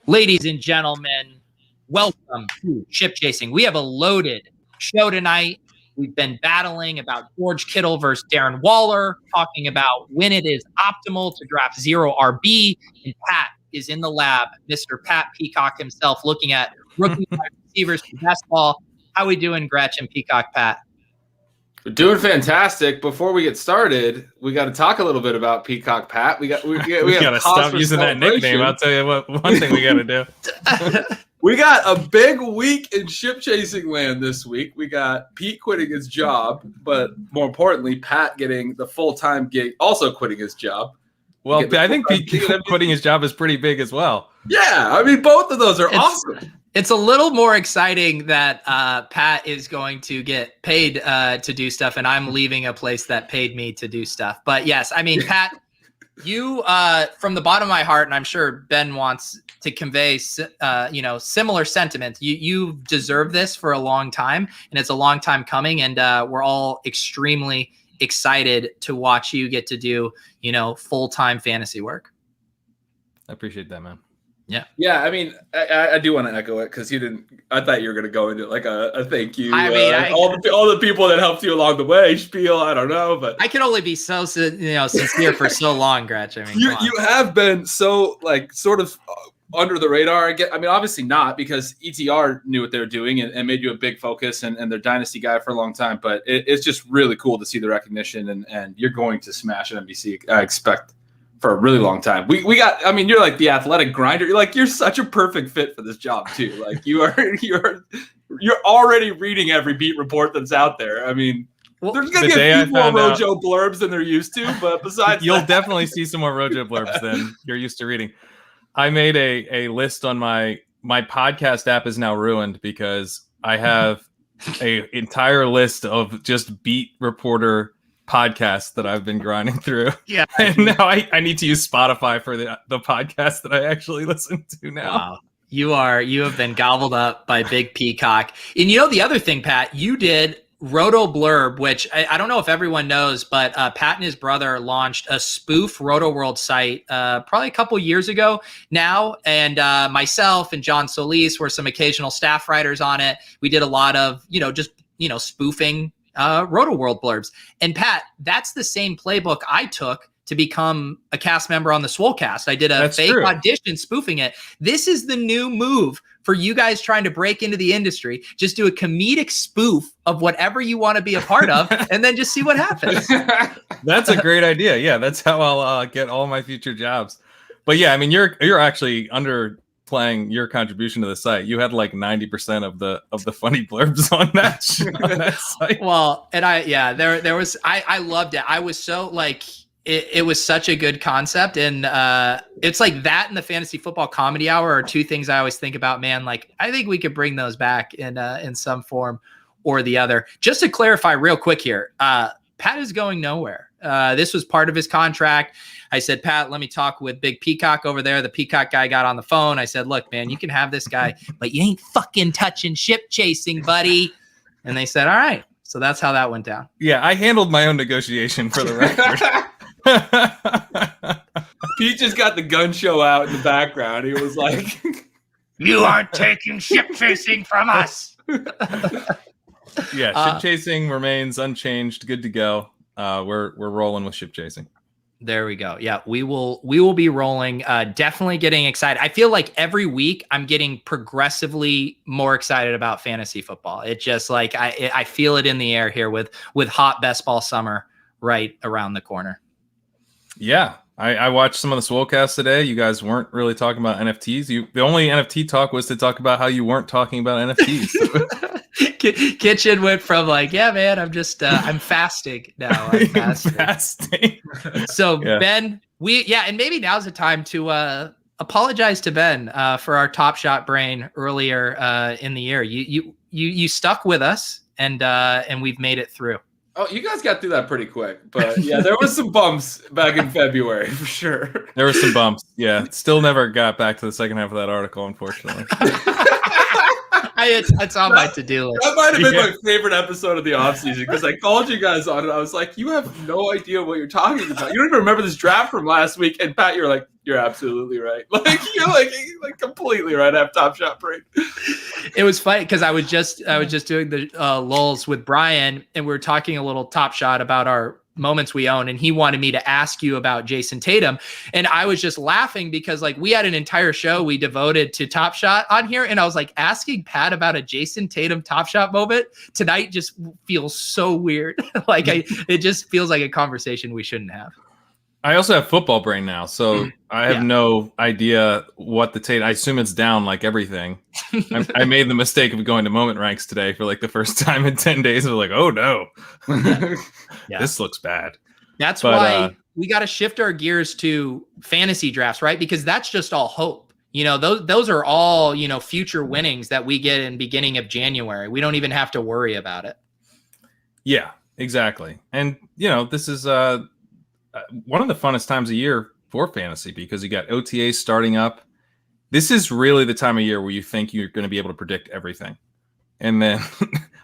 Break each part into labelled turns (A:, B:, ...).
A: Ladies and gentlemen, welcome to Ship Chasing. We have a loaded show tonight. We've been battling about George Kittle versus Darren Waller, talking about when it is optimal to draft 0 RB. And Pat is in the lab, Mr. Pat Peacock himself, looking at rookie wide receivers for basketball. How we doing, Gretchen Peacock Pat?
B: We're doing fantastic. Before we get started, we got to talk a little bit about Peacock Pat. We got
C: to stop using that nickname. I'll tell you what. One thing we got to do.
B: We got a big week in ship chasing land this week. We got Pete quitting his job, but more importantly, Pat getting the full-time gig, also quitting his job.
C: Well, I think Pete quitting his job is pretty big as well.
B: Yeah, I mean, both of those are awesome.
A: It's a little more exciting that Pat is going to get paid to do stuff, and I'm leaving a place that paid me to do stuff. But yes, I mean, Pat, you, from the bottom of my heart, and I'm sure Ben wants to convey, similar sentiments. You deserve this for a long time, and it's a long time coming, and we're all extremely excited to watch you get to do, full-time fantasy work.
C: I appreciate that, man.
B: Yeah. I mean, I do want to echo it because I thought you were going to go into like a thank you.
A: I mean,
B: all the people that helped you along the way, spiel. I don't know, but
A: I can only be so sincere for so long, Gretch. I mean,
B: you have been so sort of under the radar. I mean, obviously not, because ETR knew what they were doing and made you a big focus and their dynasty guy for a long time. But it's just really cool to see the recognition, and you're going to smash at NBC. I expect. For a really long time. We got, I mean, you're like the athletic grinder. You're such a perfect fit for this job too. Like you're already reading every beat report that's out there. I mean, there's going to be a few more Rojo blurbs than they're used to, but besides
C: you'll definitely see some more Rojo blurbs than you're used to reading. I made a list on my podcast app is now ruined because I have a entire list of just beat reporter podcast that I've been grinding through.
A: Yeah.
C: And now I need to use Spotify for the podcast that I actually listen to now.
A: Wow. You have been gobbled up by Big Peacock. And the other thing, Pat, you did Roto Blurb, which I don't know if everyone knows, but Pat and his brother launched a spoof Roto World site probably a couple years ago now. And myself and John Solis were some occasional staff writers on it. We did a lot of, spoofing Roto World blurbs. And Pat, that's the same playbook I took to become a cast member on the Swolecast. I did a audition spoofing it. This is the new move for you guys trying to break into the industry. Just do a comedic spoof of whatever you want to be a part of, and then just see what happens.
C: That's a great idea. Yeah, that's how I'll get all my future jobs. But yeah, I mean, you're actually underplaying your contribution to the site. You had like 90% of the funny blurbs on that site.
A: Well, and there was I loved it. I was so it was such a good concept, and it's like that and the Fantasy Football Comedy Hour are two things I always think about, man. Like, I think we could bring those back in some form or the other. Just to clarify real quick here, Pat is going nowhere. This was part of his contract. I said, Pat, let me talk with Big Peacock over there. The Peacock guy got on the phone. I said, look, man, you can have this guy, but you ain't fucking touching ship chasing, buddy. And they said, all right. So that's how that went down.
C: Yeah, I handled my own negotiation for the record.
B: Pete just got the gun show out in the background. He was like,
A: you aren't taking ship chasing from us.
C: Yeah, ship chasing remains unchanged. Good to go. We're rolling with ship chasing.
A: There we go. Yeah, we will be rolling. Definitely getting excited. I feel like every week I'm getting progressively more excited about fantasy football. It just I feel it in the air here with hot best ball summer right around the corner.
C: Yeah, I watched some of the Swolecast today. You guys weren't really talking about NFTs. The only NFT talk was to talk about how you weren't talking about NFTs.
A: Kitchen went from yeah, man, I'm just I'm fasting now. I'm fasting. So yeah. Ben, and maybe now's the time to apologize to Ben for our Top Shot brain earlier in the year. You stuck with us, and we've made it through.
B: Oh, you guys got through that pretty quick, but yeah, there was some bumps back in February for sure.
C: There were some bumps. Yeah, still never got back to the second half of that article, unfortunately.
A: It's on my to-do list.
B: That might have been my favorite episode of the offseason because I called you guys on it. I was like, you have no idea what you're talking about. You don't even remember this draft from last week. And Pat, you're like, you're absolutely right. Like you're like completely right. I have Top Shot Parade.
A: It was funny because I was just doing the lulls with Brian, and we were talking a little Top Shot about our moments we own, and he wanted me to ask you about Jason Tatum, and I was just laughing because like we had an entire show we devoted to Top Shot on here, and I was like asking Pat about a Jason Tatum Top Shot moment tonight just feels so weird. Like it just feels like a conversation we shouldn't have.
C: I also have football brain now, so I have no idea what the Tatum. I assume it's down like everything. I made the mistake of going to moment ranks today for like the first time in 10 days. I was like, oh no, this looks bad.
A: That's why we got to shift our gears to fantasy drafts, right? Because that's just all hope. You know, those are all, you know, future winnings that we get in beginning of January. We don't even have to worry about it.
C: Yeah, exactly. And, you know, this is one of the funnest times of year for fantasy because you got OTAs starting up. This is really the time of year where you think you're going to be able to predict everything. And then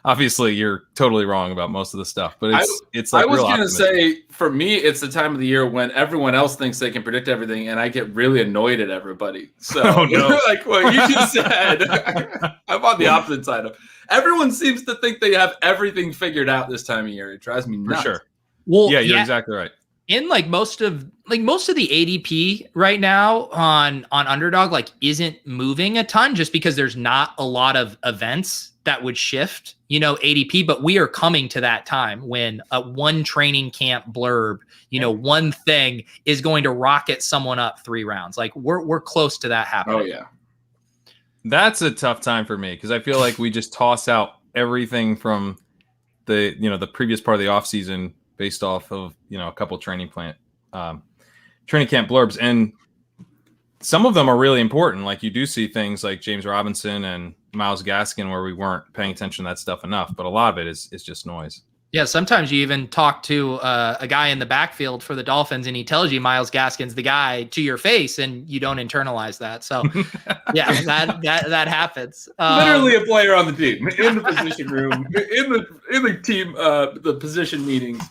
C: obviously you're totally wrong about most of the stuff, but it's like,
B: I was going to say, for me, it's the time of the year when everyone else thinks they can predict everything. And I get really annoyed at everybody. So like what you just said, I'm on the opposite side of everyone seems to think they have everything figured out this time of year. It drives me nuts.
C: For sure.
A: Well,
C: yeah, you're exactly right.
A: In like most of the ADP right now on Underdog like isn't moving a ton just because there's not a lot of events that would shift, you know, ADP, but we are coming to that time when one training camp blurb, you know, one thing is going to rocket someone up 3 rounds. Like we're close to that happening.
B: Oh yeah.
C: That's a tough time for me because I feel like we just toss out everything from the, you know, the previous part of the offseason based off of, you know, a couple training camp blurbs. And some of them are really important. Like you do see things like James Robinson and Myles Gaskin where we weren't paying attention to that stuff enough, but a lot of it is just noise. Yeah,
A: sometimes you even talk to a guy in the backfield for the Dolphins and he tells you Myles Gaskin's the guy to your face and you don't internalize that. So yeah, that happens.
B: Literally a player on the team, in the position room, in the team, the position meetings.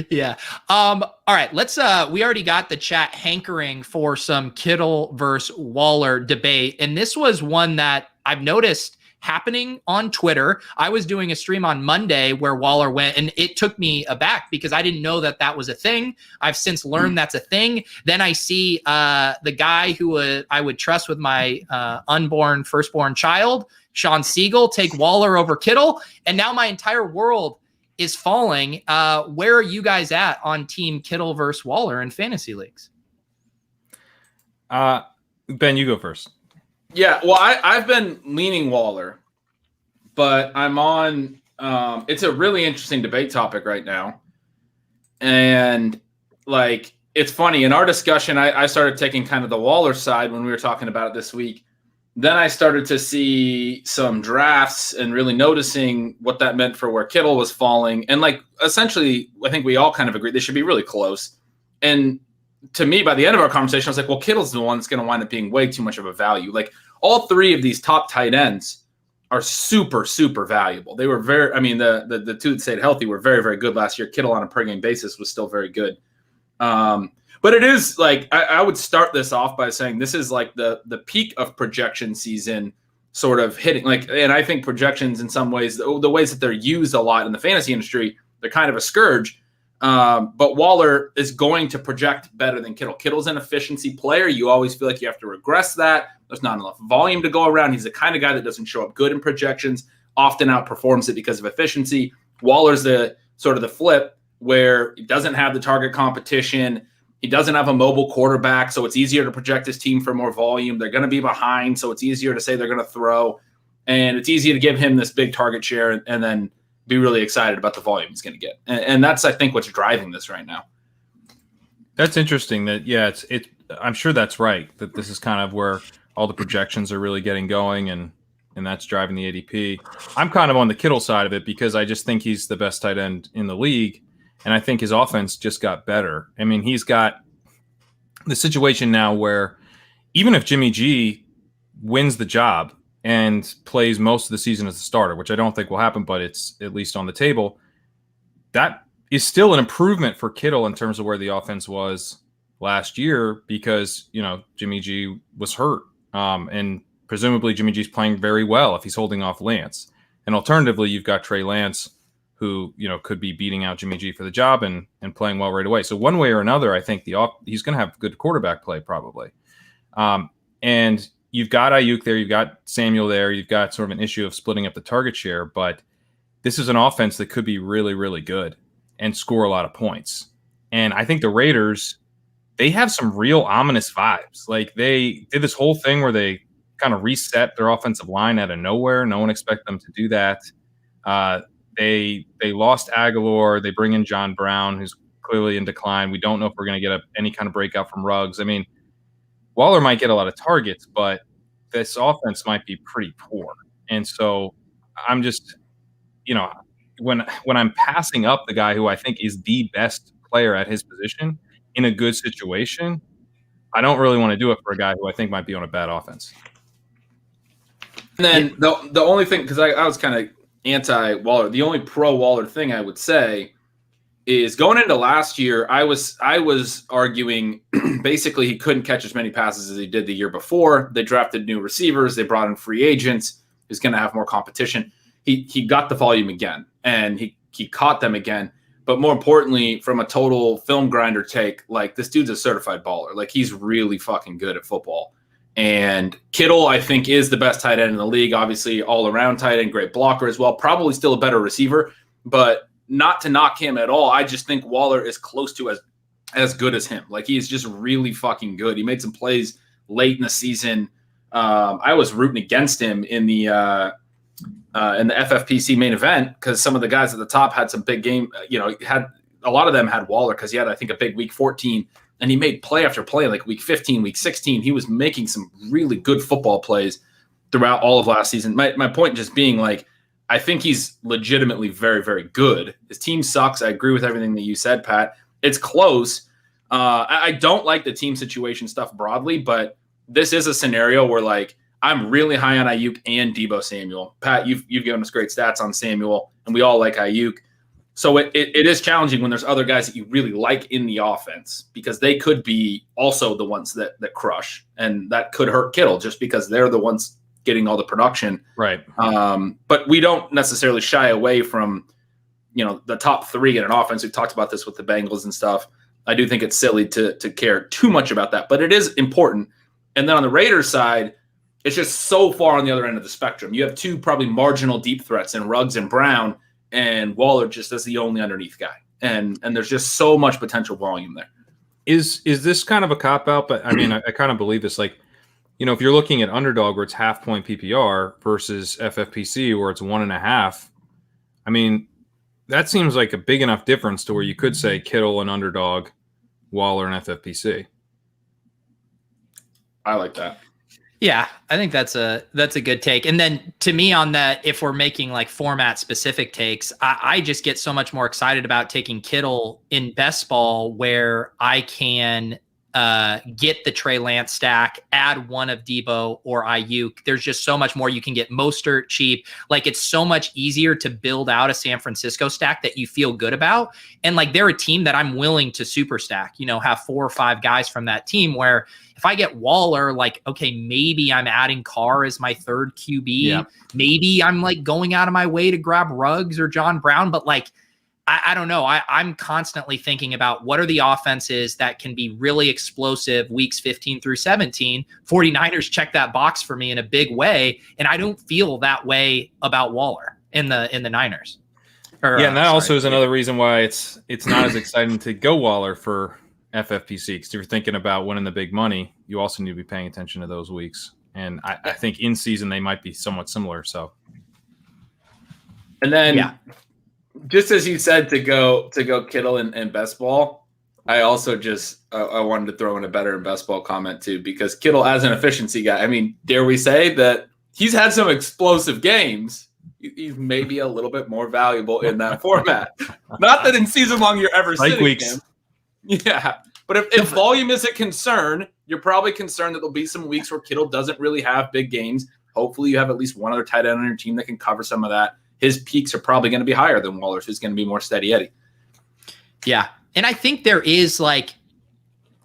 A: Yeah. All right. Let's we already got the chat hankering for some Kittle versus Waller debate. And this was one that I've noticed happening on Twitter. I was doing a stream on Monday where Waller went, and it took me aback because I didn't know that was a thing. I've since learned that's a thing. Then I see the guy who I would trust with my firstborn child, Sean Siegel, take Waller over Kittle. And now my entire world is falling. Where are you guys at on team Kittle versus Waller in fantasy leagues?
C: Ben, you go first.
B: Yeah, well, I've been leaning Waller, but I'm on it's a really interesting debate topic right now. And like it's funny, in our discussion, I started taking kind of the Waller side when we were talking about it this week. Then I started to see some drafts and really noticing what that meant for where Kittle was falling. And like essentially, I think we all kind of agree they should be really close. And to me, by the end of our conversation, I was like, well, Kittle's the one that's going to wind up being way too much of a value. Like all 3 of these top tight ends are super, super valuable. They were the 2 that stayed healthy were very, very good last year. Kittle on a per game basis was still very good. But it is like, I would start this off by saying this is like the peak of projection season sort of hitting. Like, and I think projections in some ways, the ways that they're used a lot in the fantasy industry, they're kind of a scourge. But Waller is going to project better than Kittle. Kittle's an efficiency player. You always feel like you have to regress that. There's not enough volume to go around. He's the kind of guy that doesn't show up good in projections, often outperforms it because of efficiency. Waller's the sort of the flip where he doesn't have the target competition. He doesn't have a mobile quarterback, so it's easier to project his team for more volume. They're going to be behind, so it's easier to say they're going to throw. And it's easy to give him this big target share and then be really excited about the volume he's going to get. And that's, I think, what's driving this right now.
C: That's interesting that, yeah, I'm sure that's right, that this is kind of where all the projections are really getting going and that's driving the ADP. I'm kind of on the Kittle side of it because I just think he's the best tight end in the league. And I think his offense just got better. I mean, he's got the situation now where even if Jimmy G wins the job, and plays most of the season as a starter, which I don't think will happen, but it's at least on the table. That is still an improvement for Kittle in terms of where the offense was last year because, Jimmy G was hurt. And presumably Jimmy G's playing very well if he's holding off Lance. And alternatively, you've got Trey Lance, who, could be beating out Jimmy G for the job and playing well right away. So one way or another, I think he's going to have good quarterback play probably. And you've got Ayuk there, you've got Samuel there, you've got sort of an issue of splitting up the target share, but this is an offense that could be really, really good and score a lot of points. And I think the Raiders, they have some real ominous vibes. Like they did this whole thing where they kind of reset their offensive line out of nowhere. No one expected them to do that. They lost Aguilar. They bring in John Brown, who's clearly in decline. We don't know if we're going to get any kind of breakout from Ruggs. I mean, Waller might get a lot of targets, but this offense might be pretty poor. And so I'm just, when I'm passing up the guy who I think is the best player at his position in a good situation, I don't really want to do it for a guy who I think might be on a bad offense.
B: And then the only thing, because I was kind of anti-Waller, the only pro-Waller thing I would say is going into last year, I was arguing basically he couldn't catch as many passes as he did the year before. They drafted new receivers. They brought in free agents. He's going to have more competition. He got the volume again, and he caught them again. But more importantly, from a total film grinder take, like this dude's a certified baller. Like he's really fucking good at football. And Kittle, I think, is the best tight end in the league. Obviously, all-around tight end, great blocker as well. Probably still a better receiver, but not to knock him at all. I just think Waller is close to as good as him. Like he is just really fucking good. He made some plays late in the season. I was rooting against him in the FFPC main event because some of the guys at the top had some big game. Had a lot of them had Waller because he had, I think, a big week 14. And he made play after play, like week 15, week 16. He was making some really good football plays throughout all of last season. My point just being, like, I think he's legitimately very, very good. His team sucks. I agree with everything that you said, Pat. It's close. I don't like the team situation stuff broadly, but this is a scenario where, like, I'm really high on Ayuk and Deebo Samuel. Pat, you've given us great stats on Samuel, and we all like Ayuk. So it is challenging when there's other guys that you really like in the offense because they could be also the ones that crush, and that could hurt Kittle just because they're the ones getting all the production.
C: Right.
B: But we don't necessarily shy away from, the top three in an offense. We've talked about this with the Bengals and stuff. I do think it's silly to care too much about that, but it is important. And then on the Raiders side, it's just so far on the other end of the spectrum. You have two probably marginal deep threats in Ruggs and Brown, and Waller just as the only underneath guy. And there's just so much potential volume there.
C: Is this kind of a cop-out? But, I mean, I kind of believe this. Like, if you're looking at underdog where it's half-point PPR versus FFPC where it's 1.5, I mean, that seems like a big enough difference to where you could say Kittle and underdog, Waller and FFPC.
B: I like that.
A: Yeah, I think that's a good take. And then to me on that, if we're making like format specific takes, I just get so much more excited about taking Kittle in best ball where I can get the Trey Lance stack, add one of Deebo or Ayuk. There's just so much more. You can get Mostert cheap. Like it's so much easier to build out a San Francisco stack that you feel good about. And like they're a team that I'm willing to super stack, have 4 or 5 guys from that team where if I get Waller, like, okay, maybe I'm adding Carr as my third QB. Yeah. Maybe I'm like going out of my way to grab Ruggs or John Brown, but like, I don't know. I'm constantly thinking about what are the offenses that can be really explosive weeks 15 through 17. 49ers check that box for me in a big way, and I don't feel that way about Waller in the Niners.
C: And that also is another reason why it's not as exciting to go Waller for FFPC because if you're thinking about winning the big money, you also need to be paying attention to those weeks. And I think in season they might be somewhat similar. So,
B: and then just as you said to go Kittle and best ball, I also just I wanted to throw in a better in best ball comment too because Kittle as an efficiency guy. I mean, dare we say that he's had some explosive games? He's maybe a little bit more valuable in that format. Not that in season long you're ever
C: like
B: sitting
C: weeks.
B: him. Yeah, but if volume is a concern, you're probably concerned that there'll be some weeks where Kittle doesn't really have big games. hopefully you have at least one other tight end on your team that can cover some of that. His peaks are probably going to be higher than Waller's, who's going to be more steady Eddie.
A: Yeah. And I think there is like,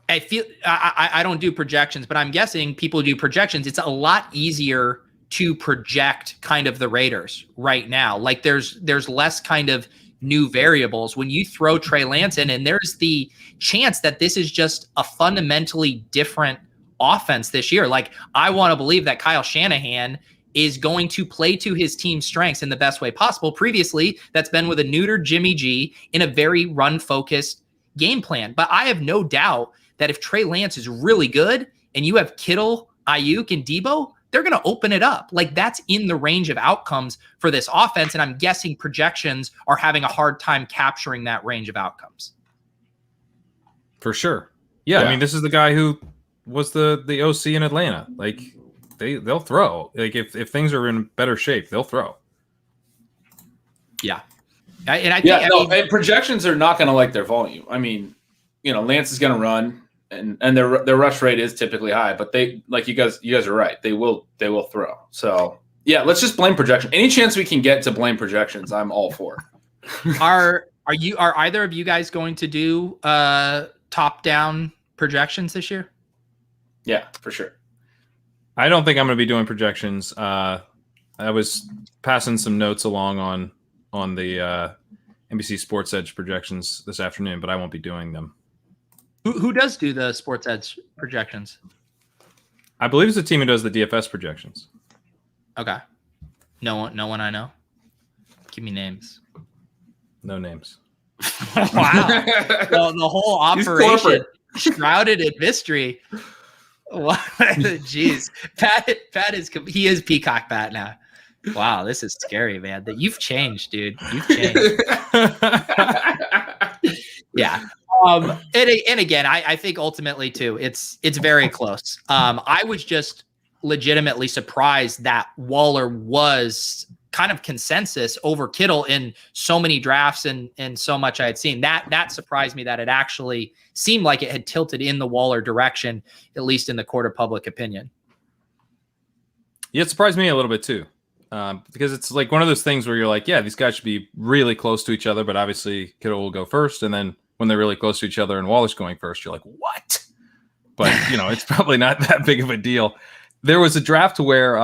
A: I don't do projections, but I'm guessing people do projections. It's a lot easier to project kind of the Raiders right now. Like there's less kind of new variables when you throw Trey Lance in, and there's the chance that this is just a fundamentally different offense this year. Like I want to believe that Kyle Shanahan is going to play to his team's strengths in the best way possible. Previously, that's been with a neutered Jimmy G in a very run-focused game plan. But I have no doubt that if Trey Lance is really good and you have Kittle, Ayuk, and Debo, they're going to open it up. Like that's in the range of outcomes for this offense. And I'm guessing projections are having a hard time capturing that range of outcomes.
C: For sure. Yeah. I mean, this is the guy who was the OC in Atlanta. Like they'll throw. Like if things are in better shape, they'll throw.
A: Yeah. I think
B: and projections are not going to like their volume. I mean, Lance is going to run. And their rush rate is typically high, but they, like you guys are right. They will throw. So yeah, let's just blame projection. Any chance we can get to blame projections, I'm all for.
A: Are either of you guys going to do top down projections this year? Yeah,
B: for sure.
C: I don't think I'm going to be doing projections. I was passing some notes along on the NBC Sports Edge projections this afternoon, but I won't be doing them.
A: Who does do the Sports Edge projections?
C: I believe it's the team who does the DFS projections.
A: Okay. No one I know. Give me names.
C: No names.
A: Wow. The whole operation shrouded in mystery. Jeez. Pat is Peacock Pat now. Wow, this is scary, man. That you've changed, dude. You've changed. Yeah. And again, I think ultimately too, it's very close. I was just legitimately surprised that Waller was kind of consensus over Kittle in so many drafts and so much I had seen. That surprised me that it actually seemed like it had tilted in the Waller direction, at least in the court of public opinion.
C: Yeah, it surprised me a little bit too. Because it's like one of those things where you're like, yeah, these guys should be really close to each other, but obviously Kittle will go first, and then when they're really close to each other and Waller's going first, you're like, what? But, it's probably not that big of a deal. There was a draft where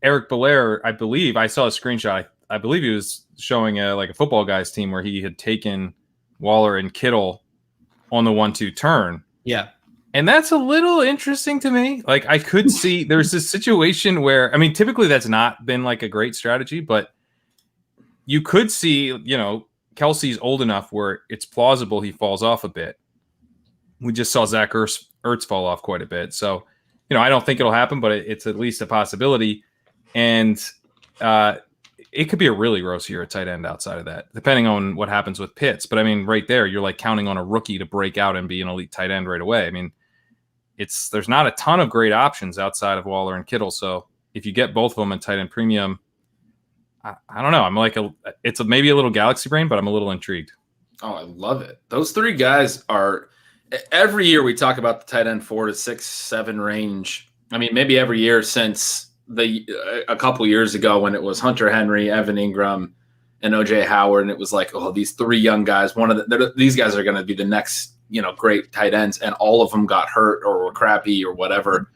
C: Eric Belair, I believe, I saw a screenshot. I believe he was showing a football guy's team where he had taken Waller and Kittle on the 1-2 turn.
A: Yeah.
C: And that's a little interesting to me. Like I could see there's this situation where, I mean, typically that's not been like a great strategy, but you could see, Kelsey's old enough where it's plausible he falls off a bit. We just saw Zach Ertz fall off quite a bit. So, I don't think it'll happen, but it's at least a possibility. And it could be a really gross year at tight end outside of that, depending on what happens with Pitts. But I mean, right there, you're like counting on a rookie to break out and be an elite tight end right away. I mean, there's not a ton of great options outside of Waller and Kittle. So if you get both of them in tight end premium, I don't know. I'm like it's maybe a little galaxy brain, but I'm a little intrigued.
B: Oh, I love it. Those three guys are every year we talk about the tight end 4 to 6, 7 range. I mean, maybe every year since a couple years ago when it was Hunter Henry, Evan Ingram, and OJ Howard, and it was like, oh, these three young guys. These guys are going to be the next, great tight ends, and all of them got hurt or were crappy or whatever.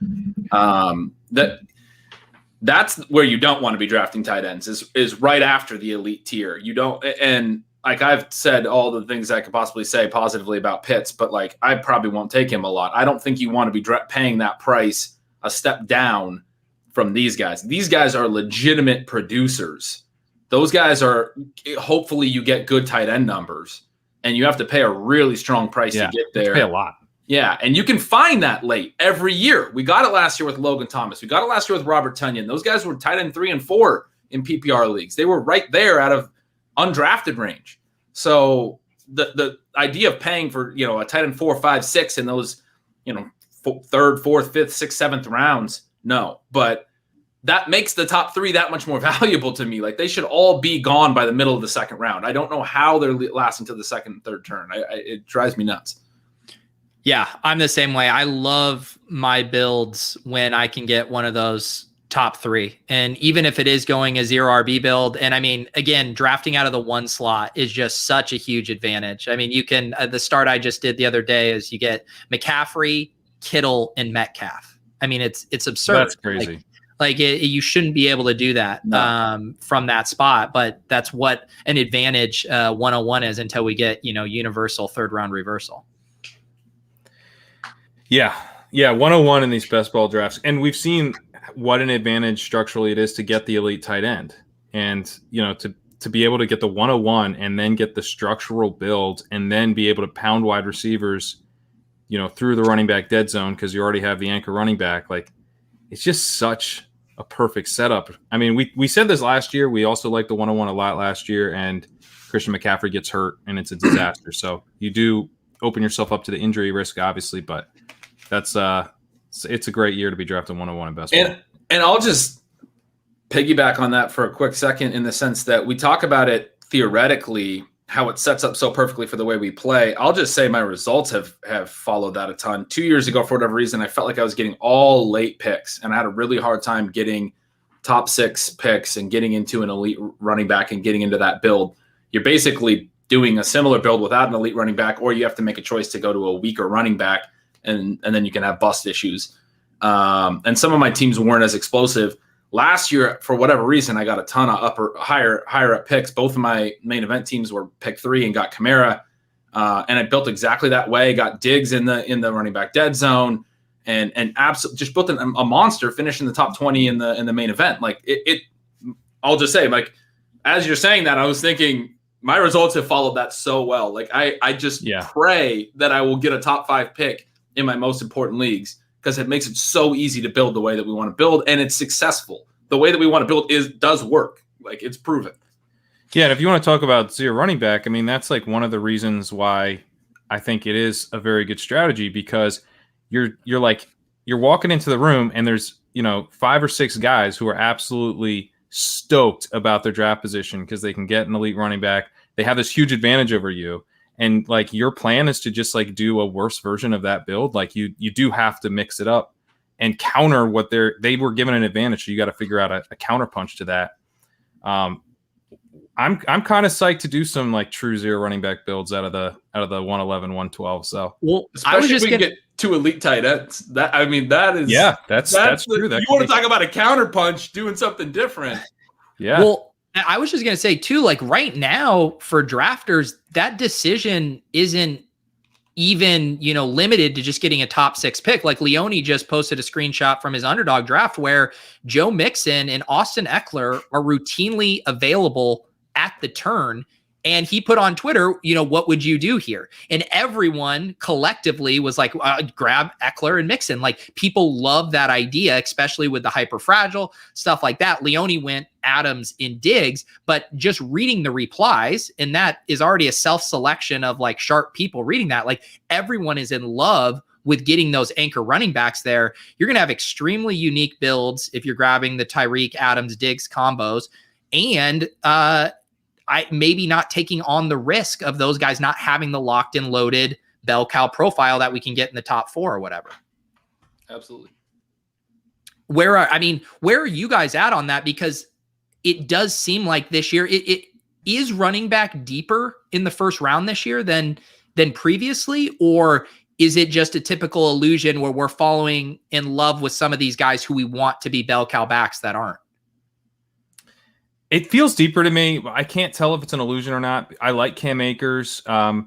B: That's where you don't want to be drafting tight ends is right after the elite tier. You don't, and like I've said all the things I could possibly say positively about Pitts, but like I probably won't take him a lot. I don't think you want to be paying that price a step down from these guys. These guys are legitimate producers. Those guys are, hopefully you get good tight end numbers, and you have to pay a really strong price to get there.
C: Pay a lot.
B: Yeah, and you can find that late every year. We got it last year with Logan Thomas. We got it last year with Robert Tonyan. Those guys were tight end 3 and 4 in PPR leagues. They were right there out of undrafted range. So the idea of paying for a tight end 4, 5, 6 in those 3rd, 4th, 5th, 6th, 7th rounds, no. But that makes the top 3 that much more valuable to me. Like they should all be gone by the middle of the 2nd round. I don't know how they're lasting to the 2nd and 3rd turn. It drives me nuts.
A: Yeah, I'm the same way. I love my builds when I can get one of those top 3. And even if it is going a 0 RB build, and I mean, again, drafting out of the 1 slot is just such a huge advantage. I mean, you can, the start I just did the other day is you get McCaffrey, Kittle, and Metcalf. I mean, it's absurd.
C: That's crazy.
A: You shouldn't be able to do that from that spot, but that's what an advantage 101 is until we get, universal 3rd round reversal.
C: Yeah. 101 in these best ball drafts. And we've seen what an advantage structurally it is to get the elite tight end. And, to be able to get the 101 and then get the structural build and then be able to pound wide receivers, through the running back dead zone because you already have the anchor running back. Like, it's just such a perfect setup. I mean, we said this last year. We also liked the 101 a lot last year, and Christian McCaffrey gets hurt and it's a disaster. So you do open yourself up to the injury risk, obviously, but that's it's a great year to be drafting 101 in best ball.
B: And I'll just piggyback on that for a quick second in the sense that we talk about it theoretically, how it sets up so perfectly for the way we play. I'll just say my results have followed that a ton. 2 years ago, for whatever reason, I felt like I was getting all late picks, and I had a really hard time getting top 6 picks and getting into an elite running back and getting into that build. You're basically doing a similar build without an elite running back, or you have to make a choice to go to a weaker running back, and then you can have bust issues. And some of my teams weren't as explosive. Last year, for whatever reason, I got a ton of higher up picks. Both of my main event teams were pick 3 and got Kamara. And I built exactly that way. Got Diggs in the running back dead zone, and absolutely just built a monster, finishing the top 20 in the main event. Like it. I'll just say, like, as you're saying that, I was thinking my results have followed that so well. Like I just pray that I will get a top 5 pick in my most important leagues, because it makes it so easy to build the way that we want to build, and it's successful. The way that we want to build does work. Like, it's proven.
C: Yeah, and if you want to talk about 0 running back, I mean, that's like one of the reasons why I think it is a very good strategy, because you're walking into the room and there's 5 or 6 guys who are absolutely stoked about their draft position because they can get an elite running back. They have this huge advantage over you. And like, your plan is to just like do a worse version of that build. Like you do have to mix it up and counter what they were given an advantage. So you got to figure out a counterpunch to that. I'm kind of psyched to do some like true 0 running back builds out of the 111, 112. So
B: especially I was just if we can get 2 elite tight ends. That is that's true. You want to talk about a counterpunch, doing something different.
C: Yeah.
A: Well, I was just going to say too, like right now for drafters, that decision isn't even, limited to just getting a top 6 pick. Like Leone just posted a screenshot from his underdog draft where Joe Mixon and Austin Eckler are routinely available at the turn. And he put on Twitter, what would you do here? And everyone collectively was like, grab Eckler and Mixon. Like, people love that idea, especially with the hyper fragile stuff like that. Leone went Adams in Diggs, but just reading the replies, and that is already a self-selection of like sharp people reading that. Like, everyone is in love with getting those anchor running backs there. You're going to have extremely unique builds if you're grabbing the Tariq, Adams, Diggs combos, and maybe not taking on the risk of those guys not having the locked and loaded bell cow profile that we can get in the top 4 or whatever.
B: Absolutely.
A: Where are you guys at on that? Because it does seem like this year it is running back deeper in the first round this year than previously, or is it just a typical illusion where we're falling in love with some of these guys who we want to be bell cow backs that aren't?
C: It feels deeper to me. I can't tell if it's an illusion or not. I like Cam Akers. I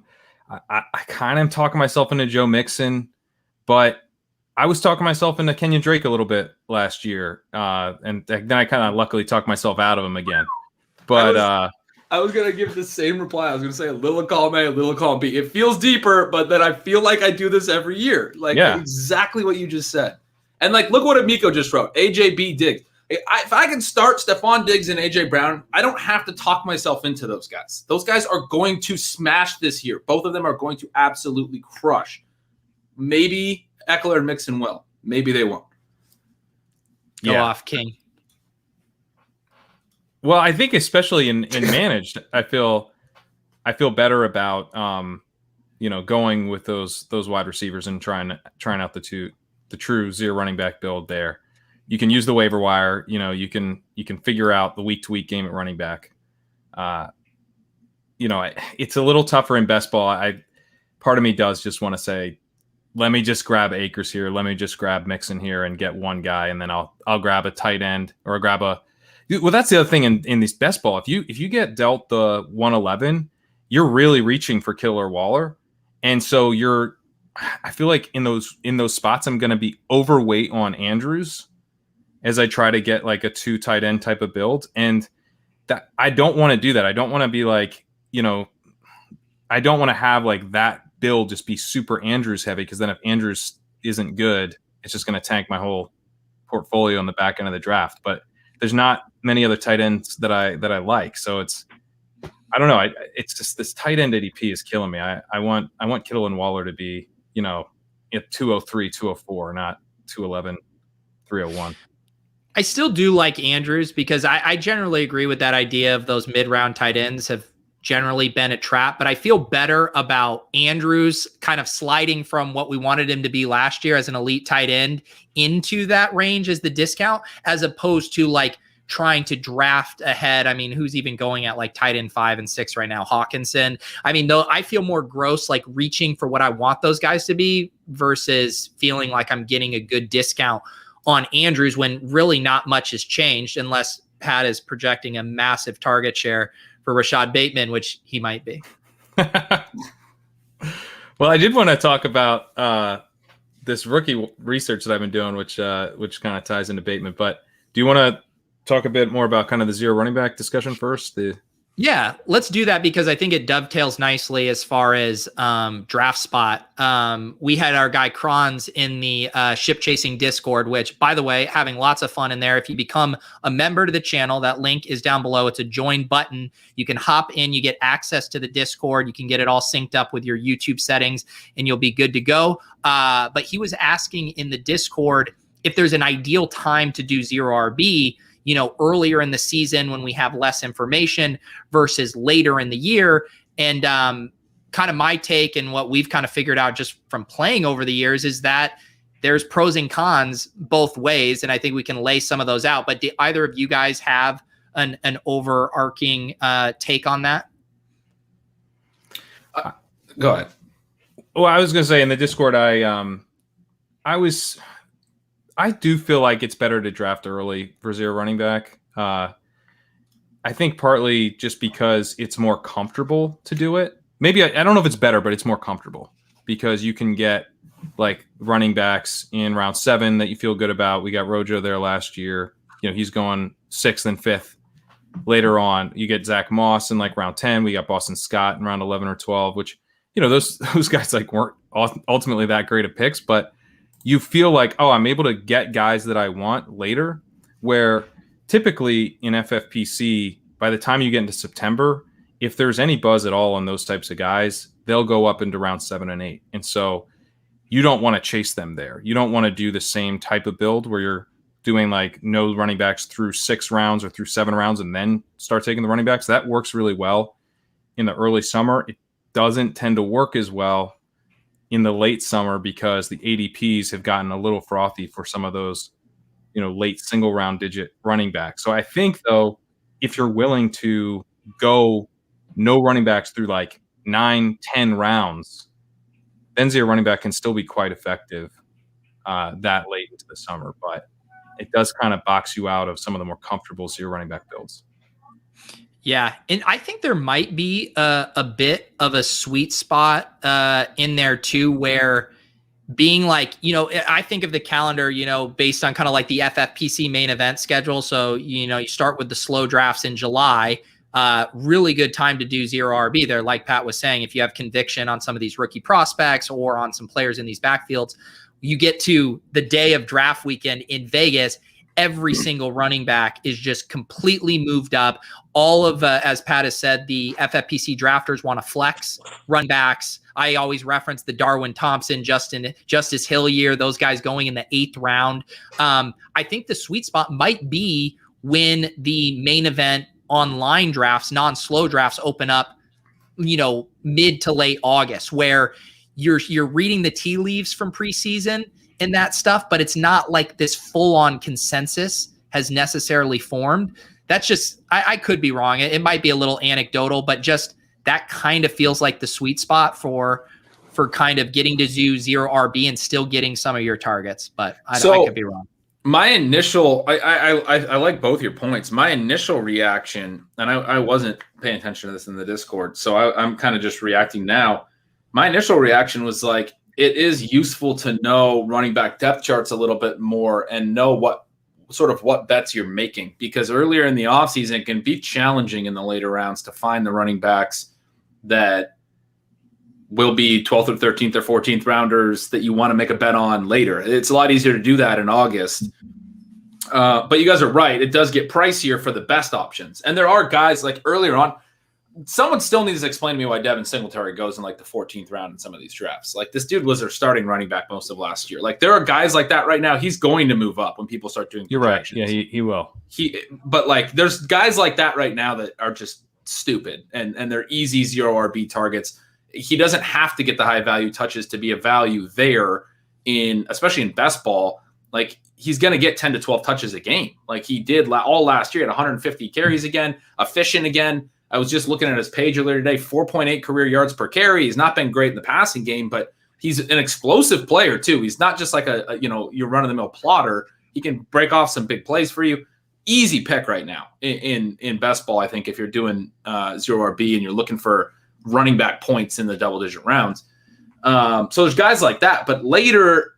C: kind of am talking myself into Joe Mixon, but I was talking myself into Kenyon Drake a little bit last year. And then I kind of luckily talked myself out of him again. But
B: I was going to give the same reply. I was going to say a little column A, a little column B. It feels deeper, but then I feel like I do this every year. Like exactly what you just said. And like, look what Amico just wrote. AJB Diggs. If I can start Stephon Diggs and A.J. Brown, I don't have to talk myself into those guys. Those guys are going to smash this year. Both of them are going to absolutely crush. Maybe Eckler and Mixon will. Maybe they won't.
A: Go off, King.
C: Well, I think especially in managed, I feel better about going with those wide receivers and trying out the true 0 running back build there. you can use the waiver wire. You know, you can figure out the week to week game at running back. You know, it's a little tougher in best ball. Part of me does just want to say, let me just grab Akers here. Let me just grab Mixon here and get one guy, and then I'll grab a tight end or grab a. Well, that's the other thing in this best ball. If you get dealt the 111, you're really reaching for Kittle or Waller, and so I feel like in those spots I'm going to be overweight on Andrews as I try to get like a 2 tight end type of build, and that I don't want to do that. I don't want to be like, you know, I don't want to have like that build just be super Andrews heavy, because then if Andrews isn't good, it's just going to tank my whole portfolio on the back end of the draft. But there's not many other tight ends that I like, so I don't know. It's just this tight end ADP is killing me. I want Kittle and Waller to be, you know, at 203, 204, not 211, 301.
A: I still do like Andrews because I generally agree with that idea of those mid-round tight ends have generally been a trap, but I feel better about Andrews kind of sliding from what we wanted him to be last year as an elite tight end into that range as the discount, as opposed to like trying to draft ahead. I mean, who's even going at like tight end 5 and 6 right now? Hawkinson. I mean, though, I feel more gross like reaching for what I want those guys to be versus feeling like I'm getting a good discount on Andrews when really not much has changed, unless Pat is projecting a massive target share for Rashad Bateman, which he might be.
C: Well, I did want to talk about this rookie research that I've been doing, which kind of ties into Bateman. But do you want to talk a bit more about kind of the zero running back discussion first?
A: Yeah, let's do that because I think it dovetails nicely as far as draft spot. We had our guy Kronz in the ship chasing Discord, which, by the way, having lots of fun in there. If you become a member to the channel, that link is down below. It's a join button. You can hop in, you get access to the Discord. You can get it all synced up with your YouTube settings and you'll be good to go. But he was asking in the Discord if there's an ideal time to do zero RB, you know, earlier in the season when we have less information versus later in the year. And kind of my take and what we've kind of figured out just from playing over the years is that there's pros and cons both ways. And I think we can lay some of those out. But do either of you guys have an overarching take on that?
B: Go ahead.
C: Well, I was going to say in the Discord, I do feel like it's better to draft early for zero running back. I think partly just because it's more comfortable to do it. Maybe I don't know if it's better, but it's more comfortable because you can get like running backs in round 7 that you feel good about. We got Rojo there last year. You know, he's going 6th and 5th. Later on, you get Zach Moss in like round 10. We got Boston Scott in round 11 or 12, which, you know, those guys like weren't ultimately that great of picks, but you feel like, oh, I'm able to get guys that I want later, where typically in FFPC, by the time you get into September, if there's any buzz at all on those types of guys, they'll go up into round 7 and 8. And so you don't want to chase them there. You don't want to do the same type of build where you're doing like no running backs through 6 rounds or through 7 rounds and then start taking the running backs. That works really well in the early summer. It doesn't tend to work as well in the late summer because the ADPs have gotten a little frothy for some of those, you know, late single round digit running backs. So I think though, if you're willing to go no running backs through like 9, 10 rounds, then zero running back can still be quite effective that late into the summer, but it does kind of box you out of some of the more comfortable zero running back builds.
A: Yeah, and I think there might be a bit of a sweet spot in there too, where being like, you know, I think of the calendar, you know, based on kind of like the FFPC main event schedule. So, you know, you start with the slow drafts in July, really good time to do zero RB there. Like Pat was saying, if you have conviction on some of these rookie prospects or on some players in these backfields, you get to the day of draft weekend in Vegas, every single running back is just completely moved up. All of, as Pat has said, the FFPC drafters want to flex run backs. I always reference the Darwin Thompson, Justice Hill year, those guys going in the 8th round. I think the sweet spot might be when the main event online drafts, non-slow drafts open up, you know, mid to late August, where you're reading the tea leaves from preseason in that stuff, but it's not like this full-on consensus has necessarily formed. That's just, I could be wrong. It might be a little anecdotal, but just that kind of feels like the sweet spot for kind of getting to do 0 RB and still getting some of your targets. But I could be wrong.
B: My initial, I like both your points. My initial reaction, and I wasn't paying attention to this in the Discord, so I'm kind of just reacting now. My initial reaction was like, it is useful to know running back depth charts a little bit more and know what bets you're making, because earlier in the offseason, it can be challenging in the later rounds to find the running backs that will be 12th or 13th or 14th rounders that you want to make a bet on later. It's a lot easier to do that in August. But you guys are right. It does get pricier for the best options. And there are guys like earlier on, someone still needs to explain to me why Devin Singletary goes in like the 14th round in some of these drafts. Like this dude was their starting running back most of last year. Like there are guys like that right now. He's going to move up when people start doing projections.
C: You're right. Yeah, he will.
B: But like there's guys like that right now that are just stupid and they're easy 0 RB targets. He doesn't have to get the high value touches to be a value there especially in best ball. Like he's going to get 10 to 12 touches a game. Like he did all last year at 150 carries again, efficient again. I was just looking at his page earlier today, 4.8 career yards per carry. He's not been great in the passing game, but he's an explosive player too. He's not just like a your run of the mill plotter. He can break off some big plays for you. Easy pick right now in best ball. I think if you're doing 0 RB and you're looking for running back points in the double digit rounds. So there's guys like that, but later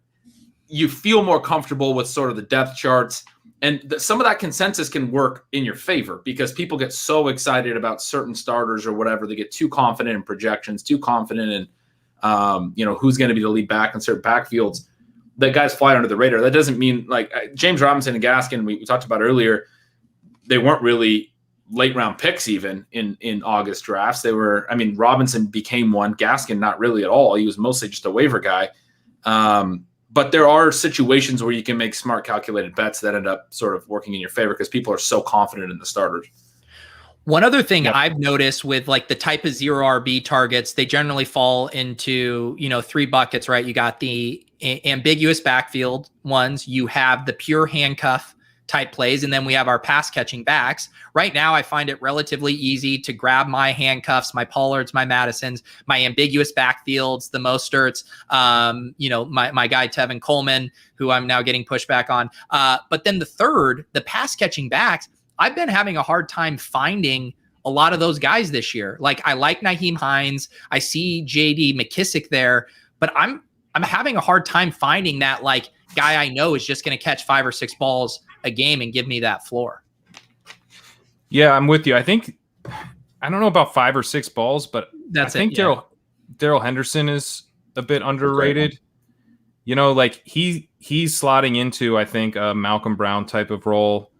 B: you feel more comfortable with sort of the depth charts, and some of that consensus can work in your favor because people get so excited about certain starters or whatever. They get too confident in projections, too confident in, who's going to be the lead back in certain backfields that guys fly under the radar. That doesn't mean like James Robinson and Gaskin, we talked about earlier, they weren't really late round picks even in August drafts. They were, Robinson became one, Gaskin not really at all. He was mostly just a waiver guy. But there are situations where you can make smart calculated bets that end up sort of working in your favor because people are so confident in the starters.
A: One other thing I've noticed with like the type of 0 RB targets, they generally fall into, 3 buckets, right? You got the ambiguous backfield ones, you have the pure handcuff type plays, and then we have our pass catching backs. Right now, I find it relatively easy to grab my handcuffs, my Pollards, my Madisons, my ambiguous backfields, the Mosterts, my guy Tevin Coleman, who I'm now getting pushback on. But then the third, the pass catching backs, I've been having a hard time finding a lot of those guys this year. Like I like Nyheim Hines, I see JD McKissick there, but I'm having a hard time finding that like guy I know is just going to catch 5 or 6 balls a game and give me that floor.
C: Yeah, I'm with you. I don't know about 5 or 6 balls, but I think Daryl Henderson is a bit underrated. Like he's slotting into, I think, a Malcolm Brown type of role.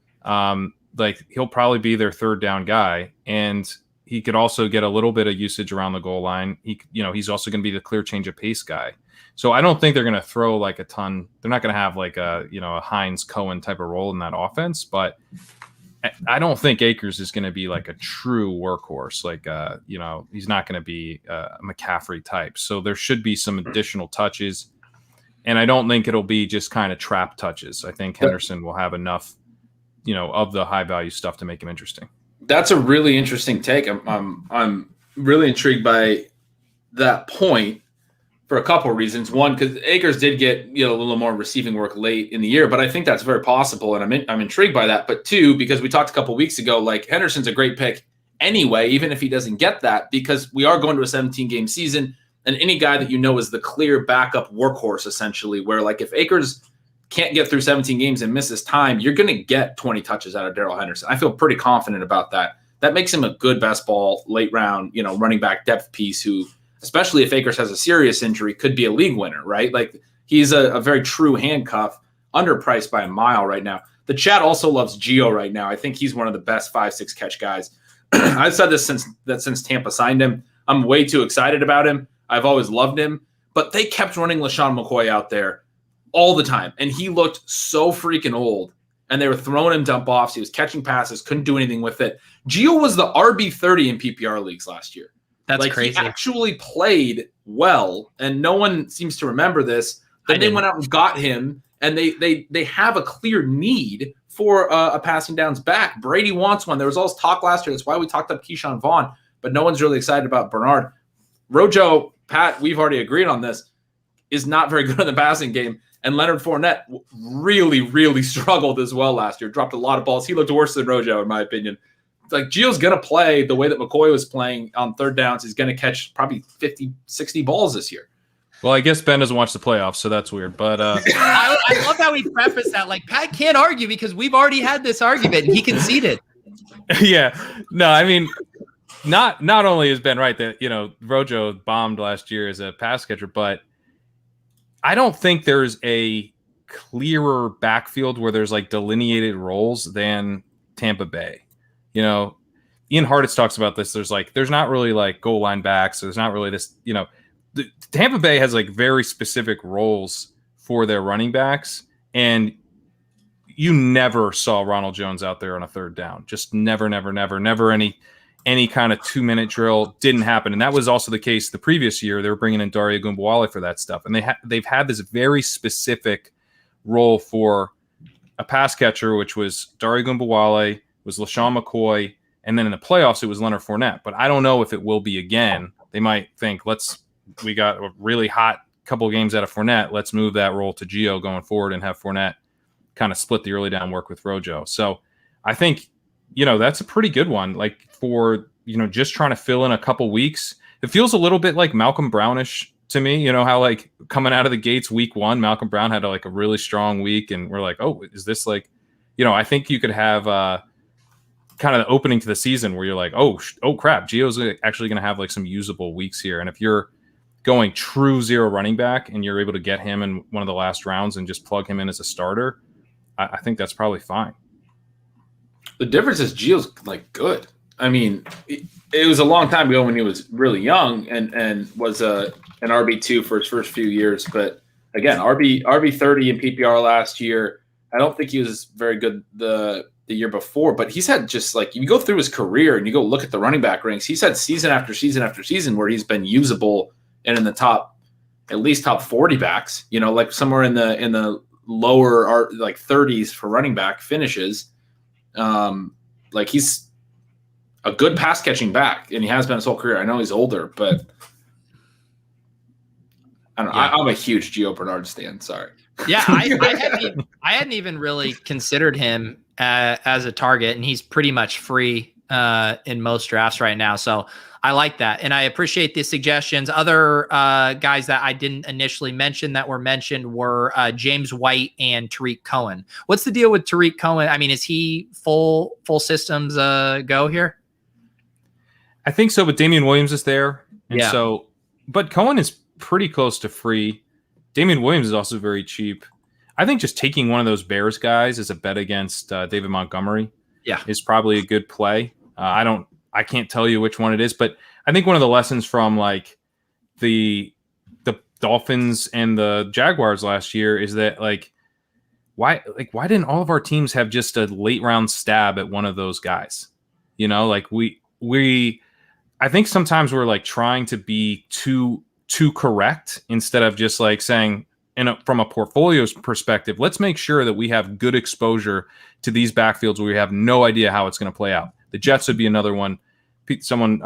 C: Like he'll probably be their third down guy, and he could also get a little bit of usage around the goal line. He's also going to be the clear change of pace guy. So I don't think they're going to throw like a ton. They're not going to have like a Hines Cohen type of role in that offense, but I don't think Akers is going to be like a true workhorse. Like, he's not going to be a McCaffrey type. So there should be some additional touches, and I don't think it'll be just kind of trap touches. I think Henderson will have enough, of the high value stuff to make him interesting.
B: That's a really interesting take. I'm really intrigued by that point for a couple of reasons. One, because Akers did get a little more receiving work late in the year, but I think that's very possible, and I'm intrigued by that. But two, because we talked a couple of weeks ago, like Henderson's a great pick anyway, even if he doesn't get that, because we are going to a 17-game season, and any guy that is the clear backup workhorse, essentially, where like if Akers can't get through 17 games and misses time, you're going to get 20 touches out of Daryl Henderson. I feel pretty confident about that. That makes him a good best ball, late round, running back depth piece who, especially if Akers has a serious injury, could be a league winner, right? Like he's a very true handcuff, underpriced by a mile right now. The chat also loves Gio right now. I think he's one of the best 5-6 catch guys. I've said this since Tampa signed him. I'm way too excited about him. I've always loved him, but they kept running LaShawn McCoy out there all the time, and he looked so freaking old, and they were throwing him dump offs. He was catching passes, couldn't do anything with it. Gio was the RB30 in PPR leagues last year.
A: That's crazy.
B: He actually played well, and no one seems to remember this. Then they went out and got him, and they have a clear need for a passing downs back. Brady wants one. There was all this talk last year. That's why we talked up Keyshawn Vaughn, but no one's really excited about Bernard. Rojo, Pat, we've already agreed on this, is not very good in the passing game. And Leonard Fournette really, really struggled as well last year. Dropped a lot of balls. He looked worse than Rojo, in my opinion. Like, Gio's going to play the way that McCoy was playing on third downs. He's going to catch probably 50, 60 balls this year.
C: Well, I guess Ben doesn't watch the playoffs, so that's weird. But
A: I love how he prefaced that. Like, Pat can't argue because we've already had this argument, and he conceded.
C: Yeah. No, I mean, not only is Ben right that, Rojo bombed last year as a pass catcher, but I don't think there's a clearer backfield where there's like delineated roles than Tampa Bay. Ian Hartitz talks about this. There's not really like goal line backs. There's not really this, Tampa Bay has like very specific roles for their running backs. And you never saw Ronald Jones out there on a third down. Just never any kind of 2-minute drill. Didn't happen. And that was also the case the previous year. They were bringing in Daryl Henderson for that stuff. And they've had this very specific role for a pass catcher, which was Daryl Henderson, was LaShawn McCoy, and then in the playoffs it was Leonard Fournette. But I don't know if it will be again. They might think, we got a really hot couple of games out of Fournette. Let's move that role to Gio going forward and have Fournette kind of split the early down work with Rojo. So I think, that's a pretty good one. Like for, just trying to fill in a couple weeks. It feels a little bit like Malcolm Brownish to me, how like coming out of the gates week 1, Malcolm Brown had a really strong week. And we're like, oh, is this like, I think you could have kind of the opening to the season where you're like, oh crap, Gio's actually going to have like some usable weeks here. And if you're going true zero running back and you're able to get him in one of the last rounds and just plug him in as a starter, I think that's probably fine.
B: The difference is Gio's like good. I mean, it was a long time ago when he was really young and was an RB2 for his first few years. But again, RB30 in PPR last year. I don't think he was very good the year before, but he's had just like, you go through his career and you go look at the running back ranks. He's had season after season after season where he's been usable and in the at least top 40 backs, like somewhere in the lower like 30s for running back finishes. Like he's a good pass catching back, and he has been his whole career. I know he's older, but I don't know. Yeah. I'm a huge Gio Bernard stan. Sorry.
A: Yeah, I hadn't even really considered him as a target, and he's pretty much free in most drafts right now. So I like that, and I appreciate the suggestions. Other guys that I didn't initially mention that were mentioned were James White and Tariq Cohen. What's the deal with Tariq Cohen? I mean, is he full systems go here?
C: I think so, but Damian Williams is there, and
A: yeah.
C: So, but Cohen is pretty close to free. Damian Williams is also very cheap. I think just taking one of those Bears guys as a bet against David Montgomery, is probably a good play. I can't tell you which one it is, but I think one of the lessons from like the Dolphins and the Jaguars last year is that why didn't all of our teams have just a late round stab at one of those guys? I think sometimes we're like trying to be too correct instead of just like saying, from a portfolio's perspective, let's make sure that we have good exposure to these backfields where we have no idea how it's going to play out. The Jets would be another one. Someone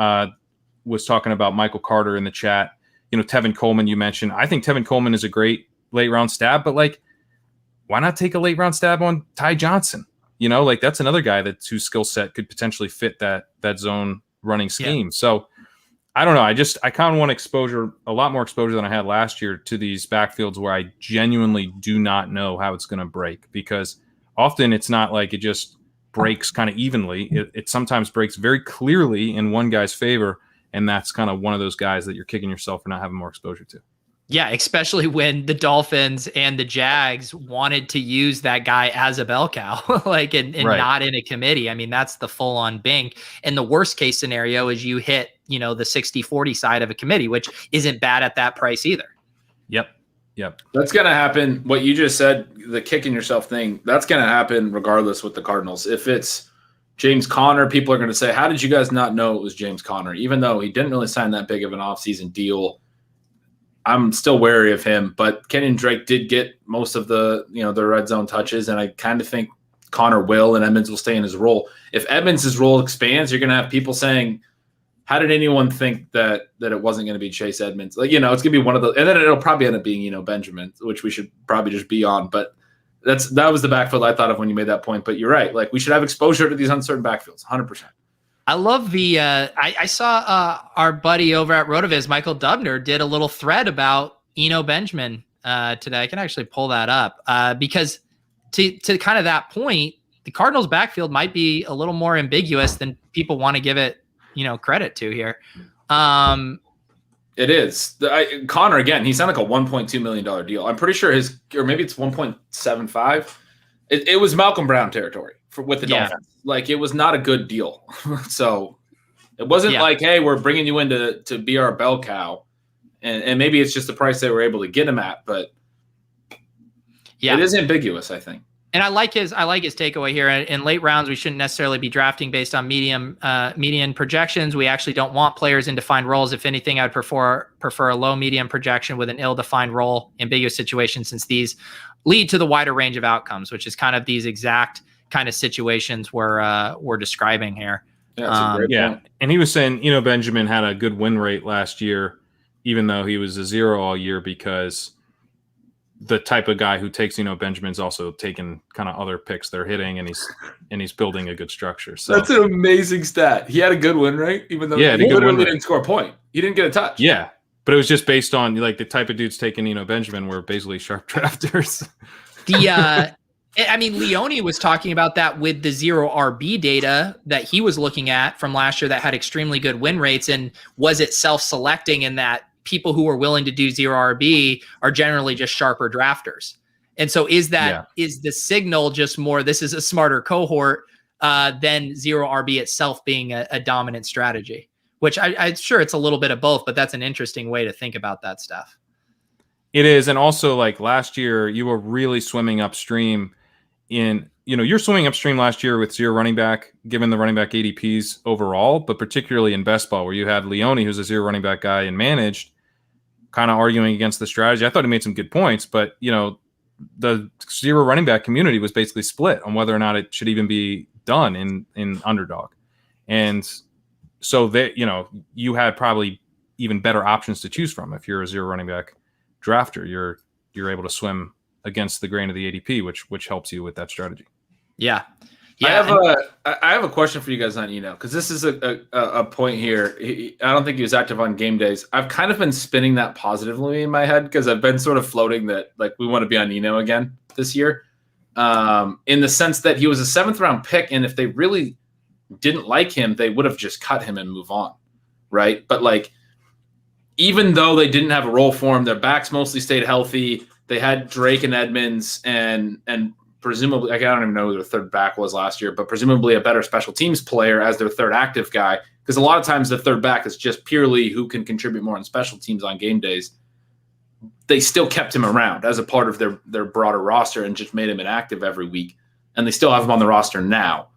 C: was talking about Michael Carter in the chat. Tevin Coleman, you mentioned. I think Tevin Coleman is a great late round stab, but why not take a late round stab on Ty Johnson? That's another guy whose skill set could potentially fit that zone running scheme. Yeah. So I don't know. I kind of want exposure, a lot more exposure than I had last year to these backfields where I genuinely do not know how it's going to break, because often it's not like it just breaks kind of evenly. It sometimes breaks very clearly in one guy's favor, and that's kind of one of those guys that you're kicking yourself for not having more exposure to.
A: Yeah, especially when the Dolphins and the Jags wanted to use that guy as a bell cow, right. Not in a committee. I mean, that's the full on bink. And the worst case scenario is you hit, the 60-40 side of a committee, which isn't bad at that price either.
C: Yep.
B: That's going to happen. What you just said, the kicking yourself thing, that's going to happen regardless with the Cardinals. If it's James Conner, people are going to say, how did you guys not know it was James Conner? Even though he didn't really sign that big of an offseason deal. I'm still wary of him. But Kenyon Drake did get most of the red zone touches, and I kind of think Connor will, and Edmonds will stay in his role. If Edmonds' role expands, you're going to have people saying, how did anyone think that it wasn't going to be Chase Edmonds? Like, it's going to be one of the, and then it'll probably end up being, Benjamin, which we should probably just be on. But that was the backfield I thought of when you made that point. But you're right. Like, we should have exposure to these uncertain backfields, 100%.
A: I love the, I saw our buddy over at RotoViz, Michael Dubner, did a little thread about Eno Benjamin today. I can actually pull that up because to kind of that point, the Cardinals backfield might be a little more ambiguous than people want to give it, credit to here.
B: It is. Connor, again, he signed like a $1.2 million deal. I'm pretty sure or maybe it's 1.75. It was Malcolm Brown territory with the Dolphins. Like, it was not a good deal. So it wasn't like, hey, we're bringing you in to be our bell cow. And maybe it's just the price they were able to get him at, but it is ambiguous, I think.
A: And I like his takeaway here. In late rounds, we shouldn't necessarily be drafting based on median projections. We actually don't want players in defined roles. If anything, I'd prefer a low median projection with an ill-defined role, ambiguous situation, since these lead to the wider range of outcomes, which is kind of these exact kind of situations we're describing here.
B: Yeah, that's a great point.
C: And he was saying, Benjamin had a good win rate last year, even though he was a 0 all year, because the type of guy who takes, Benjamin's also taking kind of other picks they're hitting, and he's building a good structure. So
B: that's an amazing stat. He had a good win rate, even though he literally didn't score a point. He didn't get a touch.
C: Yeah, but it was just based on like the type of dudes taking, Benjamin were basically sharp drafters.
A: Leone was talking about that with the 0 RB data that he was looking at from last year that had extremely good win rates, and was it self-selecting in that people who are willing to do 0 RB are generally just sharper drafters. And so is the signal just more, this is a smarter cohort than 0 RB itself being a dominant strategy, which I'm sure it's a little bit of both, but that's an interesting way to think about that stuff.
C: It is. And also, like, last year you were really swimming upstream you're swimming upstream last year with 0 running back, given the running back ADPs overall, but particularly in best ball, where you had Leone, who's a 0 running back guy and managed, kind of arguing against the strategy. I thought he made some good points, but the 0 running back community was basically split on whether or not it should even be done in underdog. And so that, you had probably even better options to choose from. If you're a 0 running back drafter, you're able to swim against the grain of the ADP, which helps you with that strategy.
A: Yeah.
B: I have a question for you guys on Eno, because this is a point here. I don't think he was active on game days. I've kind of been spinning that positively in my head, because I've been sort of floating that, like, we want to be on Eno again this year, in the sense that he was a 7th round pick, and if they really didn't like him, they would have just cut him and move on, right? But, like, even though they didn't have a role for him, their backs mostly stayed healthy. They had Drake and Edmonds and presumably, like, I don't even know who their third back was last year, but presumably a better special teams player as their third active guy, because a lot of times the third back is just purely who can contribute more on special teams on game days. They still kept him around as a part of their broader roster and just made him inactive every week, and they still have him on the roster now.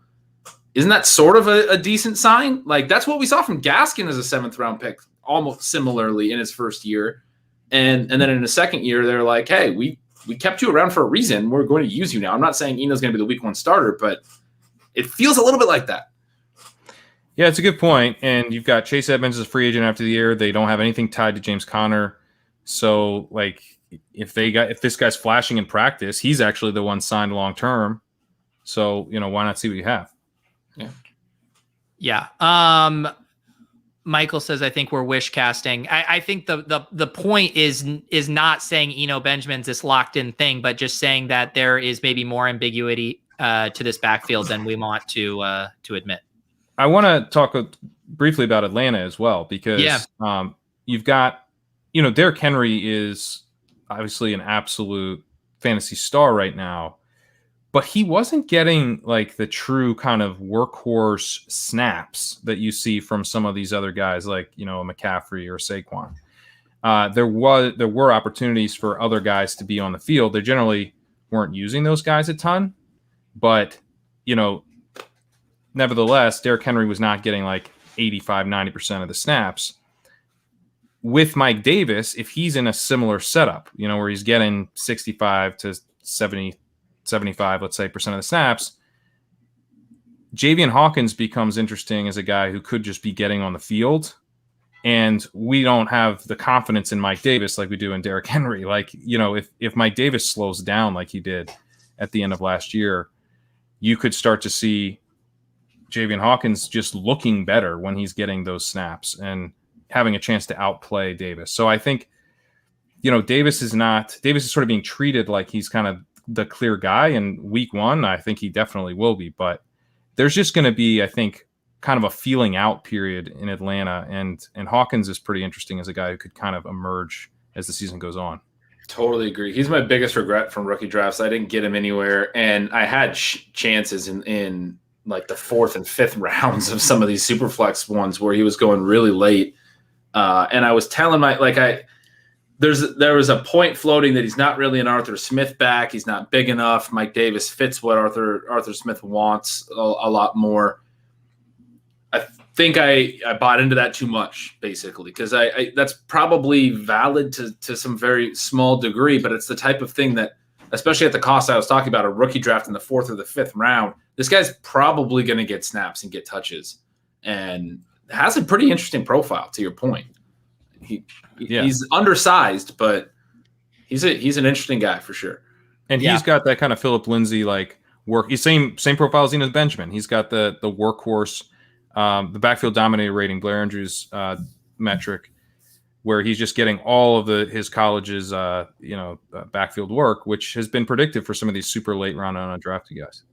B: Isn't that sort of a decent sign? Like, that's what we saw from Gaskin as a 7th round pick, almost similarly in his first year. And then in his second year, they're like, hey, we kept you around for a reason. We're going to use you now. I'm not saying Eno's going to be the week 1 starter, but it feels a little bit like that.
C: Yeah, it's a good point. And you've got Chase Edmonds as a free agent after the year. They don't have anything tied to James Conner. So, like, if this guy's flashing in practice, he's actually the one signed long term. So, why not see what you have?
A: Yeah. Michael says, I think we're wish casting. I think the point is not saying Eno Benjamin's this locked in thing, but just saying that there is maybe more ambiguity to this backfield than we want to admit.
C: I want to talk briefly about Atlanta as well, because you've got, Derrick Henry is obviously an absolute fantasy star right now, but he wasn't getting like the true kind of workhorse snaps that you see from some of these other guys, like, McCaffrey or Saquon. There were opportunities for other guys to be on the field. They generally weren't using those guys a ton, but, nevertheless, Derrick Henry was not getting like 85, 90% of the snaps. with Mike Davis, if he's in a similar setup, where he's getting 65 to 70, 75, let's say, percent of the snaps, Javian Hawkins becomes interesting as a guy who could just be getting on the field. And we don't have the confidence in Mike Davis like we do in Derrick Henry. Like, if Mike Davis slows down like he did at the end of last year, you could start to see Javian Hawkins just looking better when he's getting those snaps and having a chance to outplay Davis. So I think, Davis is sort of being treated like he's kind of the clear guy in week one. I think he definitely will be, but there's just going to be, I think, kind of a feeling out period in Atlanta, and Hawkins is pretty interesting as a guy who could kind of emerge as the season goes on.
B: Totally agree. He's my biggest regret from rookie drafts. I didn't get him anywhere, and I had chances in like the 4th and 5th rounds of some of these super flex ones where he was going really late. And I was telling there was a point floating that he's not really an Arthur Smith back. He's not big enough. Mike Davis fits what Arthur Smith wants a lot more. I think I bought into that too much, basically, because I that's probably valid to some very small degree, but it's the type of thing that, especially at the cost I was talking about, a rookie draft in the 4th or the 5th round, this guy's probably going to get snaps and get touches, and has a pretty interesting profile. To your point, he's undersized, but he's an interesting guy for sure.
C: And he's got that kind of Philip Lindsay like work. He's same profile as Enos Benjamin. He's got the workhorse. The backfield dominator rating, Blair Andrews metric, where he's just getting all of his college's backfield work, which has been predictive for some of these super late round undrafted guys.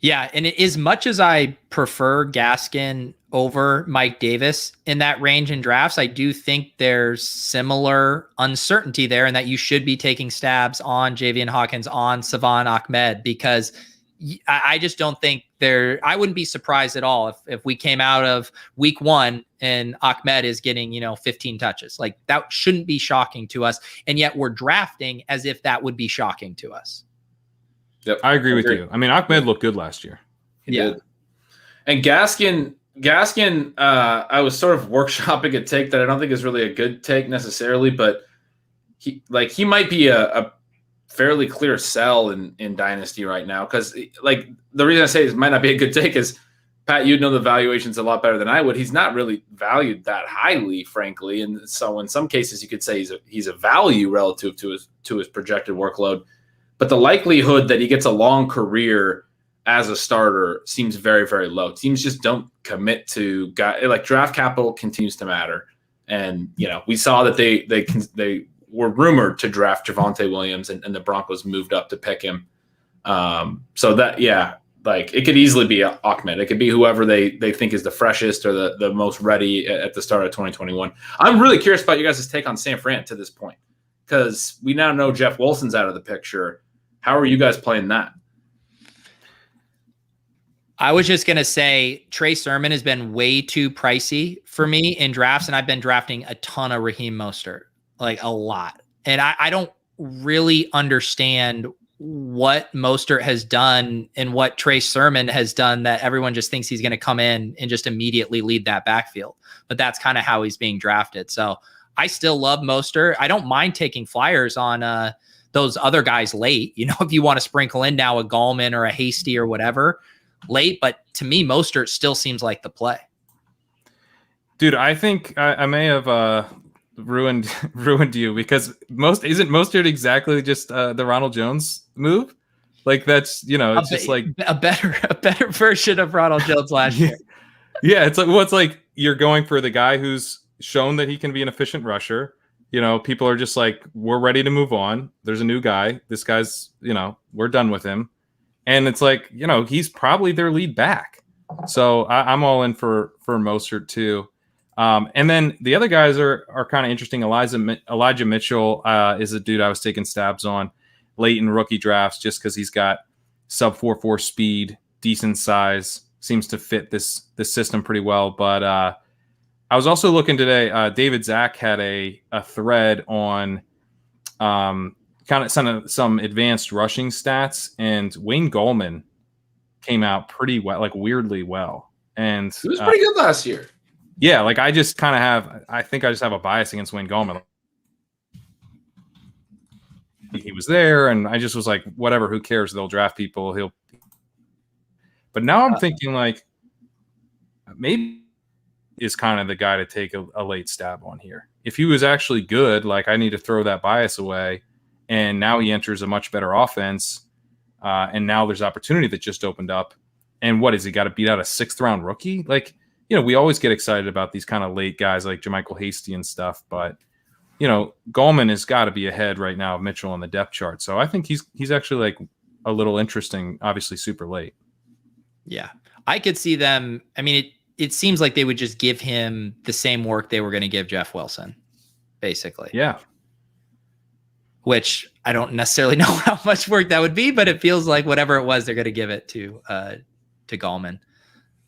A: Yeah, and as much as I prefer Gaskin over Mike Davis in that range in drafts, I do think there's similar uncertainty there, and that you should be taking stabs on Javian Hawkins, on Savon Ahmed, because I just don't think I wouldn't be surprised at all if we came out of week one and Ahmed is getting, 15 touches. Like, that shouldn't be shocking to us. And yet we're drafting as if that would be shocking to us.
B: Yep,
C: I agree with you. I mean, Ahmed looked good last year.
B: He did. And Gaskin, I was sort of workshopping a take that I don't think is really a good take necessarily, but he might be a fairly clear sell in Dynasty right now, because the reason I say it might not be a good take is, Pat, you'd know the valuations a lot better than I would. He's not really valued that highly, frankly, and so in some cases you could say he's a value relative to his projected workload. But the likelihood that he gets a long career as a starter seems very, very low. Teams just don't commit to draft capital continues to matter, and we saw that they were rumored to draft Javonte Williams, and the Broncos moved up to pick him. So that, it could easily be Ahmed. It could be whoever they think is the freshest or the most ready at the start of 2021. I'm really curious about you guys' take on San Fran to this point, because we now know Jeff Wilson's out of the picture. How are you guys playing that?
A: I was just going to say Trey Sermon has been way too pricey for me in drafts, and I've been drafting a ton of Raheem Mostert, like a lot. And I don't really understand what Mostert has done and what Trey Sermon has done that everyone just thinks he's going to come in and just immediately lead that backfield. But that's kind of how he's being drafted. So I still love Mostert. I don't mind taking flyers on those other guys late, if you want to sprinkle in now a Gallman or a Hasty or whatever late. But to me, Mostert still seems like the play.
C: Dude, I think I may have ruined you, because isn't Mostert exactly just the Ronald Jones move? Like, that's it's just like
A: a better version of Ronald Jones last year.
C: Yeah, it's like you're going for the guy who's shown that he can be an efficient rusher. People are just like, we're ready to move on. There's a new guy. This guy's, we're done with him. And it's like, he's probably their lead back. So I'm all in for Mostert too. And then the other guys are kind of interesting. Elijah Mitchell is a dude I was taking stabs on late in rookie drafts, just because he's got sub 4.4 speed, decent size, seems to fit this system pretty well. But I was also looking today. David Zach had a thread on kind of some advanced rushing stats, and Wayne Gallman came out pretty well, like weirdly well. And
B: he was pretty good last year.
C: Yeah, like I just kind of I think I just have a bias against Wayne Gallman. He was there, and I just was like, whatever, who cares? They'll draft people. But now I'm thinking like maybe is kind of the guy to take a late stab on here. If he was actually good, like I need to throw that bias away. And now he enters a much better offense. And now there's opportunity that just opened up. And what is he got to beat out a 6th round rookie? Like, we always get excited about these kind of late guys like Jermichael Hasty and stuff, but Gallman has got to be ahead right now of Mitchell on the depth chart. So I think he's actually like a little interesting, obviously super late.
A: Yeah. I could see them. I mean, it seems like they would just give him the same work they were going to give Jeff Wilson, basically.
C: Yeah.
A: Which I don't necessarily know how much work that would be, but it feels like whatever it was, they're going to give it to Gallman.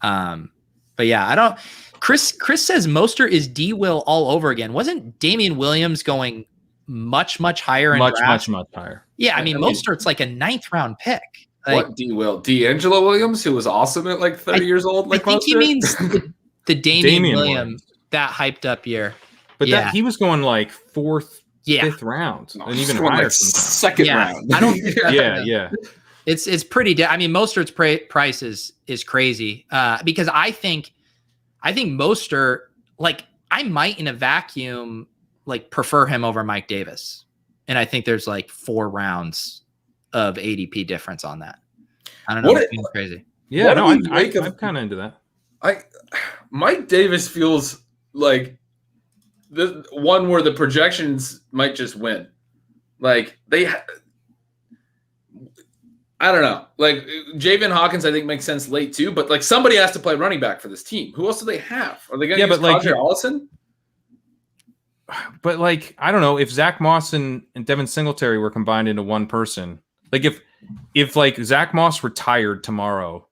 A: But yeah, Chris says Mostert is D-Will all over again. Wasn't Damian Williams going much higher?
C: Much higher.
A: Yeah. I mean, Mostert's like a 9th round pick. Like,
B: what D-Will? D'Angelo Williams, who was awesome at like 30 years old. Like
A: I think he means the Damian Williams, that hyped up year.
C: But that he was going like 4th, 5th round, and even higher.
B: Like 2nd round.
A: I don't.
C: yeah.
A: It's pretty. I mean, Mostert's price is crazy because I think Mostert, like I might in a vacuum like prefer him over Mike Davis, and I think there's like 4 rounds of ADP difference on that. I don't know. It's crazy.
C: Yeah, no, I'm kind of into that.
B: Mike Davis feels like the one where the projections might just win. Like I don't know. Like Javian Hawkins, I think makes sense late too. But like somebody has to play running back for this team. Who else do they have? Are they going to use Roger Allison?
C: But like I don't know if Zach Moss and Devin Singletary were combined into one person. Like if like Zach Moss retired tomorrow,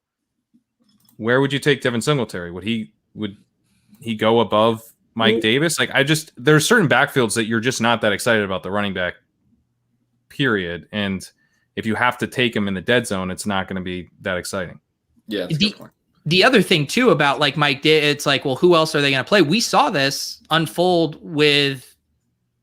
C: where would you take Devin Singletary? Would he go above Mike Davis? Like there's certain backfields that you're just not that excited about the running back. Period. And if you have to take him in the dead zone, it's not going to be that exciting.
B: Yeah, that's a good point.
A: The other thing too about like Mike Davis, it's like, well, who else are they going to play? We saw this unfold with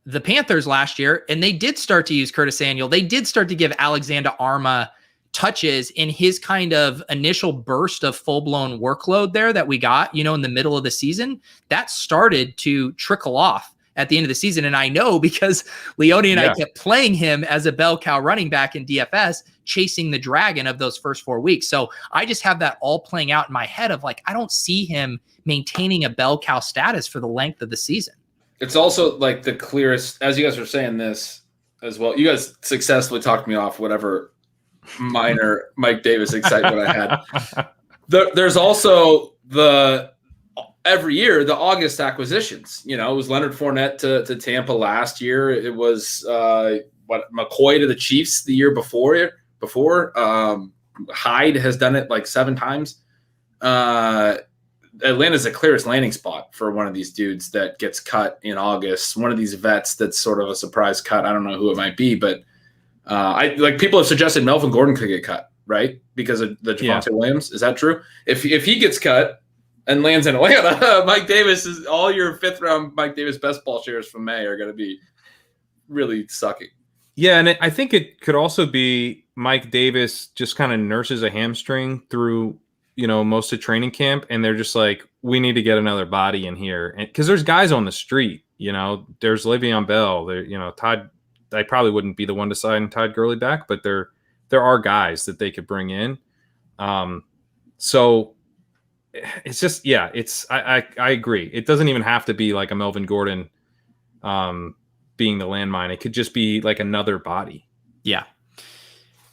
A: the Panthers last year, and they did start to use Curtis Samuel. They did start to give Alexander Arma touches in his kind of initial burst of full-blown workload there that we got, in the middle of the season. That started to trickle off at the end of the season. And I know because Leone and I kept playing him as a bell cow running back in DFS, chasing the dragon of those first 4 weeks. So I just have that all playing out in my head of like, I don't see him maintaining a bell cow status for the length of the season.
B: It's also like the clearest, as you guys were saying this as well. You guys successfully talked me off whatever minor Mike Davis excitement I had. There's also every year the August acquisitions. It was Leonard Fournette to Tampa last year. It was McCoy to the Chiefs the year before. Hyde has done it like 7 times. Atlanta's the clearest landing spot for one of these dudes that gets cut in August. One of these vets that's sort of a surprise cut. I don't know who it might be, but people have suggested Melvin Gordon could get cut, right? Because of the Javonte Williams. Is that true? If he gets cut and lands in Atlanta, Mike Davis is all your 5th round Mike Davis best ball shares from May are going to be really sucking.
C: Yeah, and I think it could also be Mike Davis just kind of nurses a hamstring through most of training camp, and they're just like, we need to get another body in here, because there's guys on the street. There's Le'Veon Bell. There, Todd. I probably wouldn't be the one to sign Todd Gurley back, but there are guys that they could bring in. So it's just I agree. It doesn't even have to be like a Melvin Gordon being the landmine. It could just be like another body.
A: Yeah.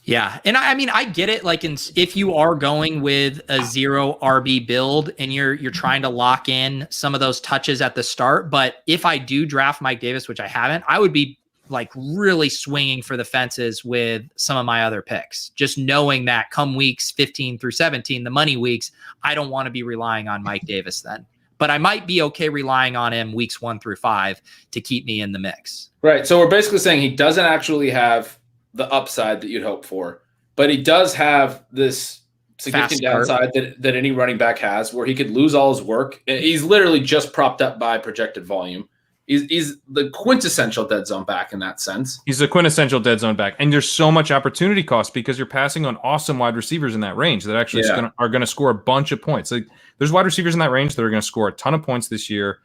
A: Yeah. And I mean, I get it. Like if you are going with a 0 RB build and you're trying to lock in some of those touches at the start, but if I do draft Mike Davis, which I haven't, I would be like really swinging for the fences with some of my other picks, just knowing that come weeks 15 through 17, the money weeks, I don't want to be relying on Mike Davis then, but I might be okay relying on him weeks 1 through 5 to keep me in the mix.
B: Right. So we're basically saying he doesn't actually have the upside that you'd hope for, but he does have this significant downside that any running back has, where he could lose all his work. He's literally just propped up by projected volume. He's the quintessential dead zone back in that sense.
C: He's a quintessential dead zone back. And there's so much opportunity cost because you're passing on awesome wide receivers in that range that actually are going to score a bunch of points. Like, there's wide receivers in that range that are going to score a ton of points this year,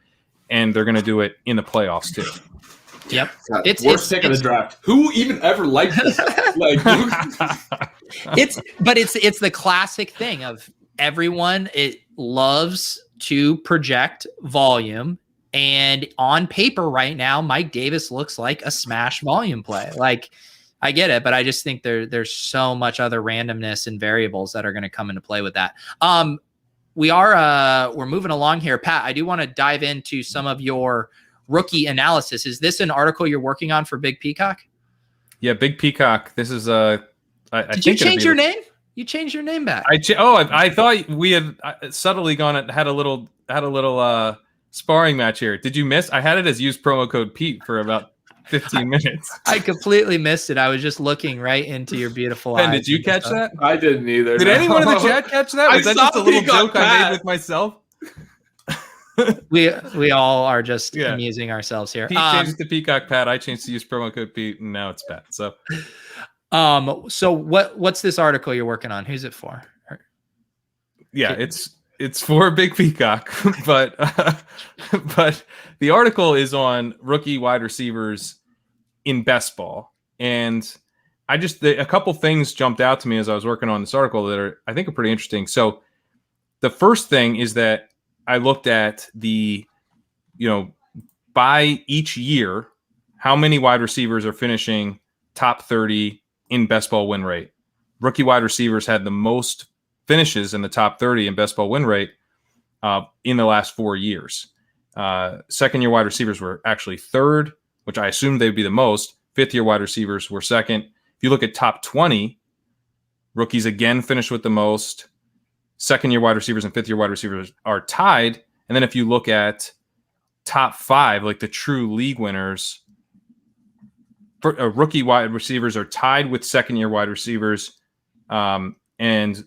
C: and they're going to do it in the playoffs too.
A: Yep.
B: It's worst pick of the draft. Who even ever liked this? Like,
A: it's the classic thing of everyone. It loves to project volume, and on paper right now, Mike Davis looks like a smash volume play. Like, I get it, but I just think there's so much other randomness and variables that are going to come into play with that. We're moving along here, Pat. I do want to dive into some of your rookie analysis. Is this an article you're working on for Big Peacock?
C: Yeah, Big Peacock. This is
A: Did you change your name? You changed your name back.
C: I thought we had subtly had a little sparring match here. Did you miss? I had it as use promo code Pete for about 15 minutes.
A: I completely missed it. I was just looking right into your beautiful eyes.
C: Did you catch that?
B: I didn't either.
C: Did anyone in the chat catch that? Was that just a little joke I made with myself?
A: We all are just amusing ourselves here.
C: Pete changed to Peacock Pat. I changed to use promo code Pete, and now it's Pat. So,
A: so what's this article you're working on? Who's it for?
C: Yeah, it's for Big Peacock, but the article is on rookie wide receivers in best ball, and a couple things jumped out to me as I was working on this article that I think are pretty interesting. So, the first thing is that I looked at by each year, how many wide receivers are finishing top 30 in best ball win rate. Rookie wide receivers had the most finishes in the top 30 in best ball win rate in the last 4 years. Second year wide receivers were actually third, which I assumed they'd be the most. Fifth year wide receivers were second. If you look at top 20, rookies again finished with the most. Second year wide receivers and fifth year wide receivers are tied. And then if you look at top 5, like the true league winners, rookie wide receivers are tied with second year wide receivers. And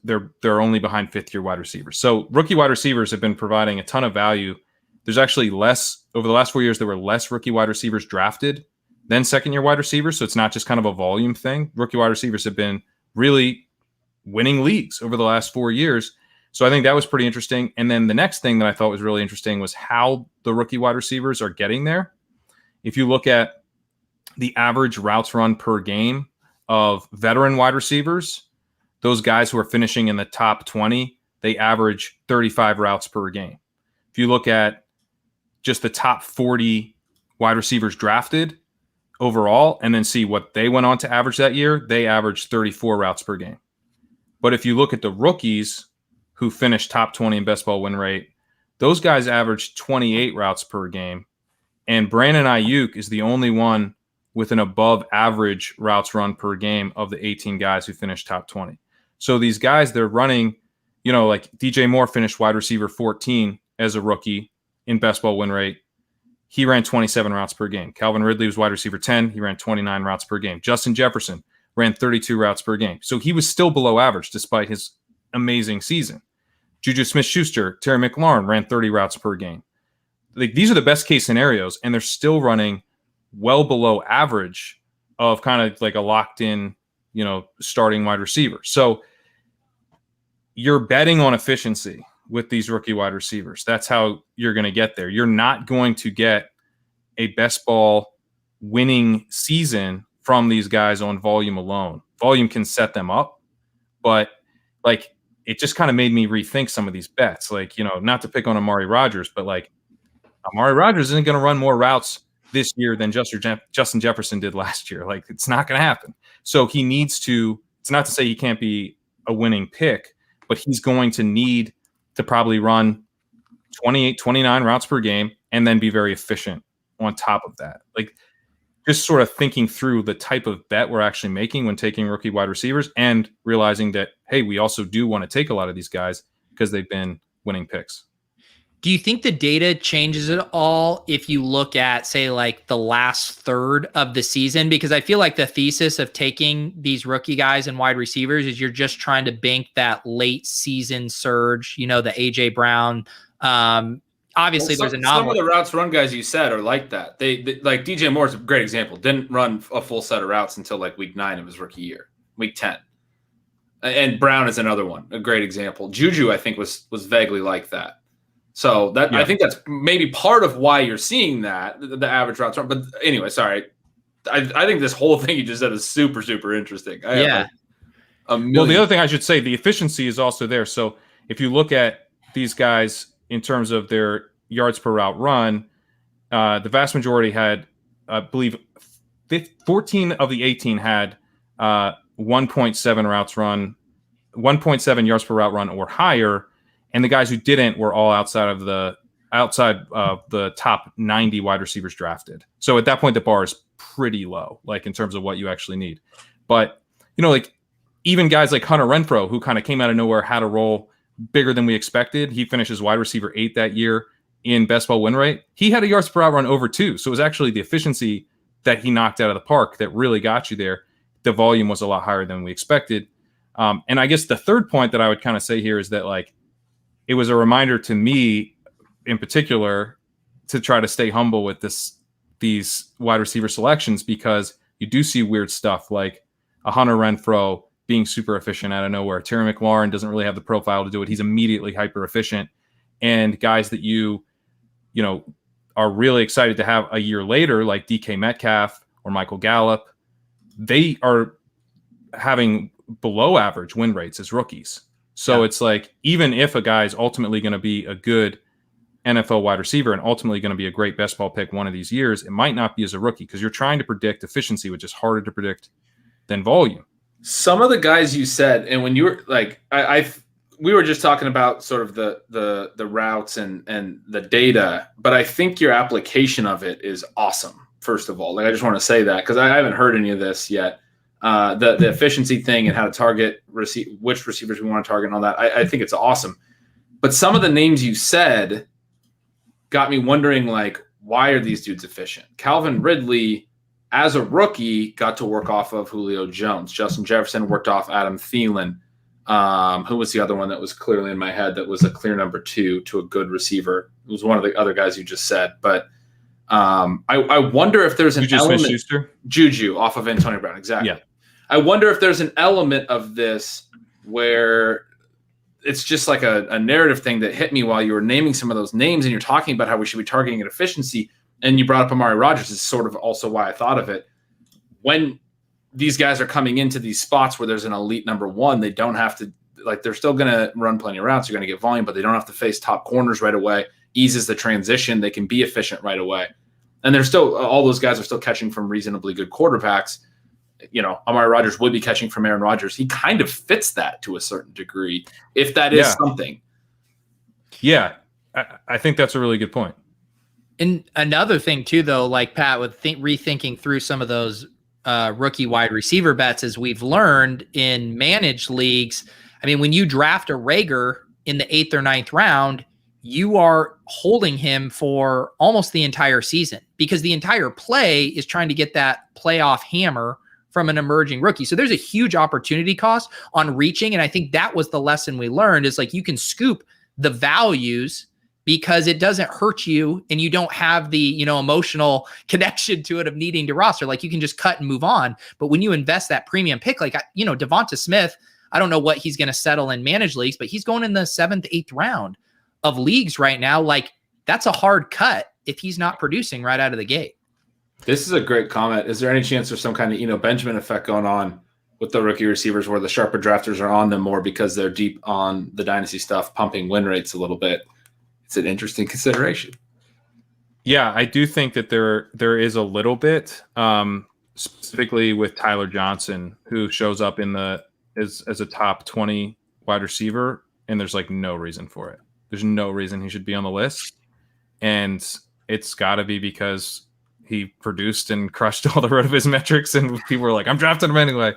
C: they're only behind fifth year wide receivers. So rookie wide receivers have been providing a ton of value. There's actually less over the last 4 years. There were less rookie wide receivers drafted than second year wide receivers. So it's not just kind of a volume thing. Rookie wide receivers have been really winning leagues over the last 4 years. So I think that was pretty interesting. And then the next thing that I thought was really interesting was how the rookie wide receivers are getting there. If you look at the average routes run per game of veteran wide receivers, those guys who are finishing in the top 20, they average 35 routes per game. If you look at just the top 40 wide receivers drafted overall and then see what they went on to average that year, they averaged 34 routes per game. But if you look at the rookies who finished top 20 in best ball win rate, those guys averaged 28 routes per game. And Brandon Ayuk is the only one with an above average routes run per game of the 18 guys who finished top 20. So these guys, they're running, like DJ Moore finished wide receiver 14 as a rookie in best ball win rate. He ran 27 routes per game. Calvin Ridley was wide receiver 10. He ran 29 routes per game. Justin Jefferson ran 32 routes per game. So he was still below average despite his amazing season. Juju Smith-Schuster, Terry McLaurin ran 30 routes per game. Like, these are the best case scenarios, and they're still running well below average of kind of like a locked in, starting wide receiver. So you're betting on efficiency with these rookie wide receivers. That's how you're going to get there. You're not going to get a best ball winning season from these guys on volume alone. Volume can set them up, but it just kind of made me rethink some of these bets. Not to pick on Amari Rodgers, but Amari Rodgers isn't going to run more routes this year than Justin Jefferson did last year. It's not going to happen. So he needs to, it's not to say he can't be a winning pick, but he's going to need to probably run 28, 29 routes per game and then be very efficient on top of that. Just sort of thinking through the type of bet we're actually making when taking rookie wide receivers and realizing that, hey, we also do want to take a lot of these guys because they've been winning picks.
A: Do you think the data changes at all if you look at, say, like the last third of the season? Because I feel like the thesis of taking these rookie guys and wide receivers is you're just trying to bank that late season surge, the AJ Brown. Obviously, there's a
B: some of the routes run guys you said are like that. They like DJ Moore's a great example. Didn't run a full set of routes until like week 9 of his rookie year, week 10. And Brown is another one, a great example. Juju, I think, was vaguely like that. So that I think that's maybe part of why you're seeing that the average routes run. But anyway, sorry. I think this whole thing you just said is super, super interesting.
A: Yeah.
C: Well, the other thing I should say, the efficiency is also there. So if you look at these guys in terms of their yards per route run, the vast majority had, I believe, 14 of the 18 had 1.7 routes run, 1.7 yards per route run or higher. And the guys who didn't were all outside of the top 90 wide receivers drafted. So at that point, the bar is pretty low, like in terms of what you actually need. But, like even guys like Hunter Renfrow, who kind of came out of nowhere, had a role bigger than we expected. He finished as wide receiver 8 that year in best ball win rate. He had a yards per route run over 2. So it was actually the efficiency that he knocked out of the park that really got you there. The volume was a lot higher than we expected. And I guess the third point that I would kind of say here is that, like, it was a reminder to me in particular to try to stay humble with these wide receiver selections, because you do see weird stuff like a Hunter Renfrow being super efficient out of nowhere. Terry McLaurin doesn't really have the profile to do it. He's immediately hyper efficient. And guys that you are really excited to have a year later, like DK Metcalf or Michael Gallup, they are having below average win rates as rookies. So it's like, even if a guy is ultimately going to be a good NFL wide receiver and ultimately going to be a great best ball pick one of these years, it might not be as a rookie, because you're trying to predict efficiency, which is harder to predict than volume.
B: Some of the guys you said, and when you were like, we were just talking about sort of the routes and the data, but I think your application of it is awesome. First of all, like, I just want to say that because I haven't heard any of this yet. The efficiency thing and how to target which receivers we want to target and all that. I think it's awesome. But some of the names you said got me wondering, like, why are these dudes efficient? Calvin Ridley, as a rookie, got to work off of Julio Jones. Justin Jefferson worked off Adam Thielen. Who was the other one that was clearly in my head that was a clear number 2 to a good receiver? It was one of the other guys you just said. But I wonder if there's an element. Juju off of Antonio Brown. Exactly. Yeah. I wonder if there's an element of this where it's just like a narrative thing that hit me while you were naming some of those names and you're talking about how we should be targeting at efficiency. And you brought up Amari Rodgers is sort of also why I thought of it. When these guys are coming into these spots where there's an elite number 1, they don't have to, like, they're still going to run plenty of routes. They're going to get volume, but they don't have to face top corners right away. Eases the transition. They can be efficient right away. And they're still, all those guys are still catching from reasonably good quarterbacks. Amari Rodgers would be catching from Aaron Rodgers. He kind of fits that to a certain degree, if that is something.
C: Yeah, I think that's a really good point.
A: And another thing too, though, like Pat, with rethinking through some of those rookie wide receiver bets, as we've learned in managed leagues. I mean, when you draft a Rager in the 8th or 9th round, you are holding him for almost the entire season, because the entire play is trying to get that playoff hammer from an emerging rookie. So there's a huge opportunity cost on reaching. And I think that was the lesson we learned, is like, you can scoop the values because it doesn't hurt you and you don't have the, emotional connection to it of needing to roster. Like, you can just cut and move on. But when you invest that premium pick, like, Devonta Smith, I don't know what he's going to settle in managed leagues, but he's going in the 7th, 8th round of leagues right now. Like, that's a hard cut if he's not producing right out of the gate.
B: This is a great comment. Is there any chance there's some kind of Benjamin effect going on with the rookie receivers, where the sharper drafters are on them more because they're deep on the dynasty stuff, pumping win rates a little bit? It's an interesting consideration.
C: Yeah, I do think that there is a little bit, specifically with Tyler Johnson, who shows up as a top 20 wide receiver, and there's like no reason for it. There's no reason he should be on the list, and it's got to be because he produced and crushed all the road of his metrics, and people were like, "I'm drafting him anyway."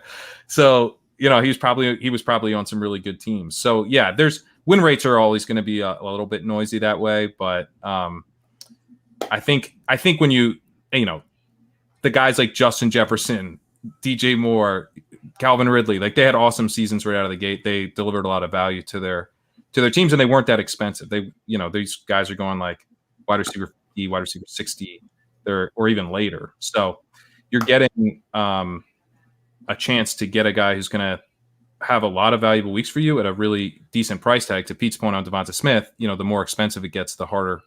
C: So he was probably on some really good teams. So yeah, there's win rates are always going to be a little bit noisy that way, but I think when you know, the guys like Justin Jefferson, DJ Moore, Calvin Ridley, like they had awesome seasons right out of the gate. They delivered a lot of value to their teams, and they weren't that expensive. They, you know, these guys are going like wide receiver 50, wide receiver 60, or even later. So you're getting a chance to get a guy who's going to have a lot of valuable weeks for you at a really decent price tag. To Pete's point on Devonta Smith, you know, the more expensive it gets, the harder,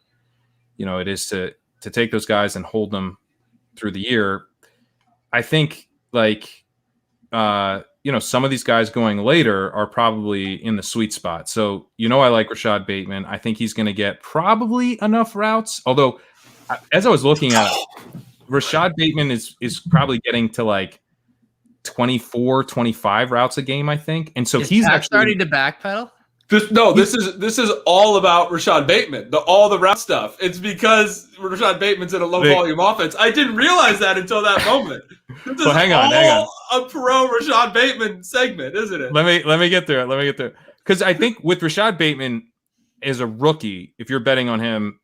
C: you know, it is to take those guys and hold them through the year. I think like, you know, some of these guys going later are probably in the sweet spot. So, you know, I like Rashad Bateman. I think he's going to get probably enough routes. Although, as I was looking at it, Rashad Bateman is probably getting to like 24, 25 routes a game, I think. And so he's actually
A: starting to backpedal.
B: This is all about Rashad Bateman, all the route stuff. It's because Rashad Bateman's in a low volume offense. I didn't realize that until that moment. This
C: well, hang on.
B: A pro Rashad Bateman segment, isn't it?
C: Let me get through it. Because I think with Rashad Bateman as a rookie, if you're betting on him,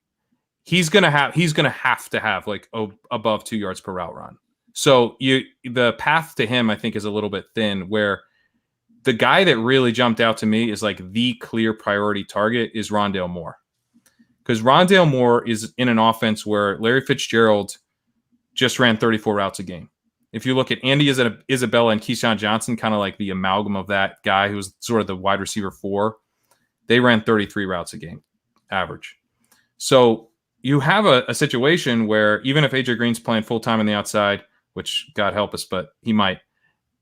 C: he's gonna have to have like above 2 yards per route run. So the path to him, I think, is a little bit thin. Where the guy that really jumped out to me is like the clear priority target is Rondale Moore. Because Rondale Moore is in an offense where Larry Fitzgerald just ran 34 routes a game. If you look at Andy Isabella and Keyshawn Johnson, kind of like the amalgam of that guy who was sort of the wide receiver 4, they ran 33 routes a game average. So you have a situation where even if AJ Green's playing full-time on the outside, which God help us, but he might,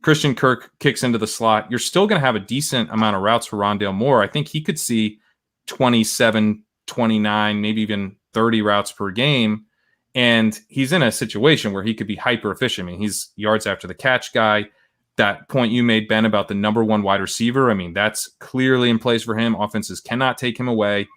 C: Christian Kirk kicks into the slot, you're still going to have a decent amount of routes for Rondale Moore. I think he could see 27, 29, maybe even 30 routes per game. And he's in a situation where he could be hyper efficient. I mean, he's yards after the catch guy. That point you made, Ben, about the number one wide receiver, I mean, that's clearly in place for him. Offenses cannot take him away.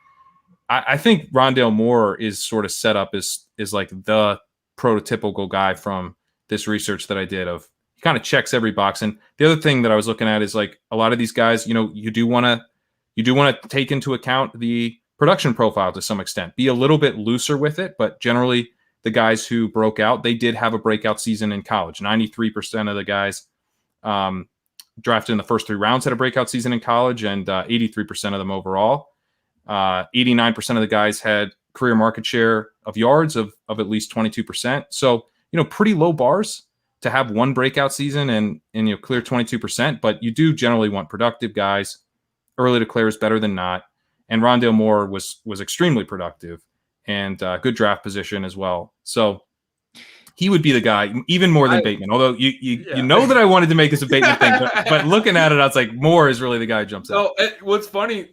C: I think Rondale Moore is sort of set up as like the prototypical guy from this research that I did of, he kind of checks every box. And the other thing that I was looking at is like a lot of these guys, you know, you do want to take into account the production profile to some extent, be a little bit looser with it. But generally the guys who broke out, they did have a breakout season in college. 93% of the guys drafted in the first 3 rounds had a breakout season in college, and 83% of them overall. 89% of the guys had career market share of yards of at least 22%. So, you know, pretty low bars to have one breakout season and you know, clear 22%, but you do generally want productive guys. Early declare is better than not. And Rondale Moore was extremely productive and good draft position as well. So he would be the guy, even more than Bateman. Although you know that I wanted to make this a Bateman thing, but looking at it, I was like, Moore is really the guy who jumps out.
B: What's funny,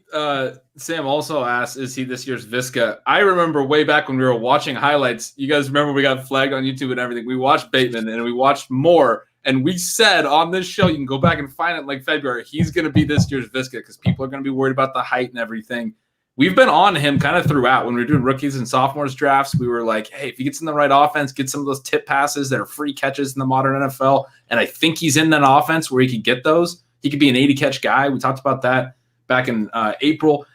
B: Sam also asked, is he this year's Visca? I remember way back when we were watching highlights. You guys remember we got flagged on YouTube and everything. We watched Bateman and we watched Moore, and we said on this show, you can go back and find it in like February, he's going to be this year's Visca because people are going to be worried about the height and everything. We've been on him kind of throughout. When we were doing rookies and sophomores drafts, we were like, hey, if he gets in the right offense, get some of those tip passes that are free catches in the modern NFL. And I think he's in that offense where he could get those. He could be an 80-catch guy. We talked about that back in April.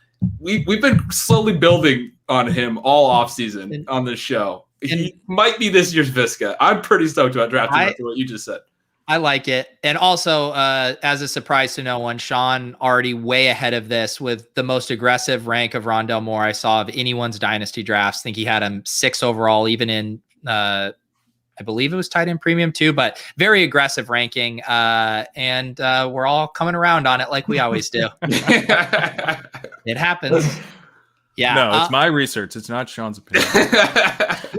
B: We've been slowly building on him all offseason on this show. He might be this year's Visca. I'm pretty stoked about drafting after what you just said.
A: I like it. And also, as a surprise to no one, Sean already way ahead of this with the most aggressive rank of Rondale Moore I saw of anyone's dynasty drafts. I think he had him 6 overall, even in, I believe it was tight end premium too, but very aggressive ranking. And we're all coming around on it like we always do. It happens. Yeah.
C: No, it's my research. It's not Sean's opinion.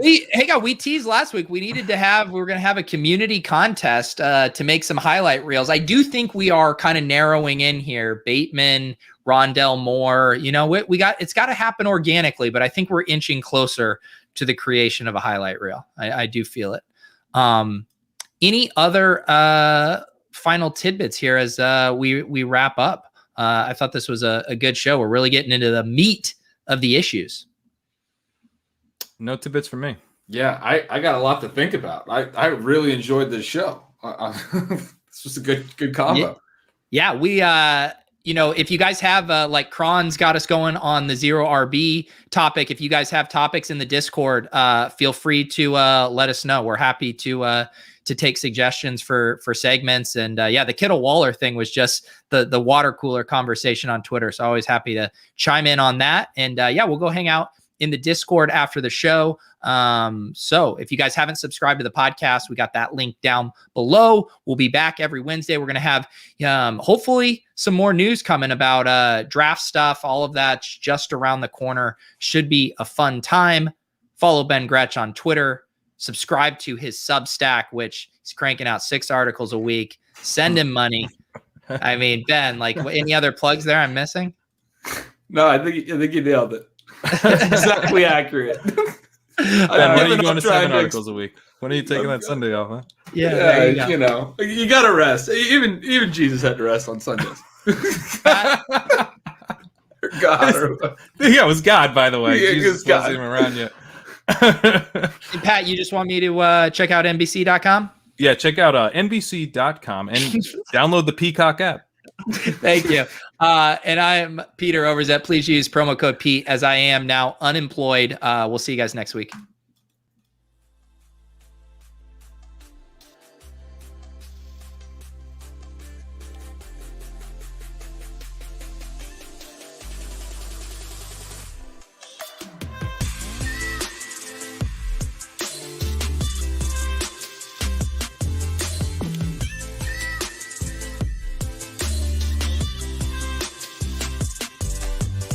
A: We teased last week. We were going to have a community contest to make some highlight reels. I do think we are kind of narrowing in here. Bateman, Rondale Moore, you know, it's got to happen organically, but I think we're inching closer to the creation of a highlight reel. I do feel it. Any other final tidbits here as we wrap up? I thought this was a good show. We're really getting into the meat of the issues.
C: No tidbits for me.
B: Yeah, I got a lot to think about. I really enjoyed this show. This was a good combo.
A: Yeah, we if you guys have like Cron's got us going on the zero RB topic, if you guys have topics in the Discord, feel free to let us know. We're happy to take suggestions for segments. And the Kittle Waller thing was just the water cooler conversation on Twitter. So always happy to chime in on that. And we'll go hang out in the Discord after the show. So if you guys haven't subscribed to the podcast, we got that link down below. We'll be back every Wednesday. We're going to have hopefully some more news coming about draft stuff. All of that's just around the corner. Should be a fun time. Follow Ben Gretsch on Twitter. Subscribe to his Substack, which he's cranking out 6 articles a week. Send him money. I mean, Ben, like any other plugs there I'm missing?
B: No, I think you nailed it. That's exactly accurate.
C: Ben, when are you going to 7 articles a week? When are you taking that Sunday off, huh?
A: Yeah,
B: you got to rest. Even Jesus had to rest on Sundays. God.
C: Yeah, it was God, by the way.
B: Yeah,
C: Jesus wasn't even around yet.
A: Hey, Pat, you just want me to check out NBC.com?
C: Yeah, check out NBC.com and download the Peacock app.
A: Thank you. And I am Peter Overzet. Please use promo code Pete, as I am now unemployed. We'll see you guys next week.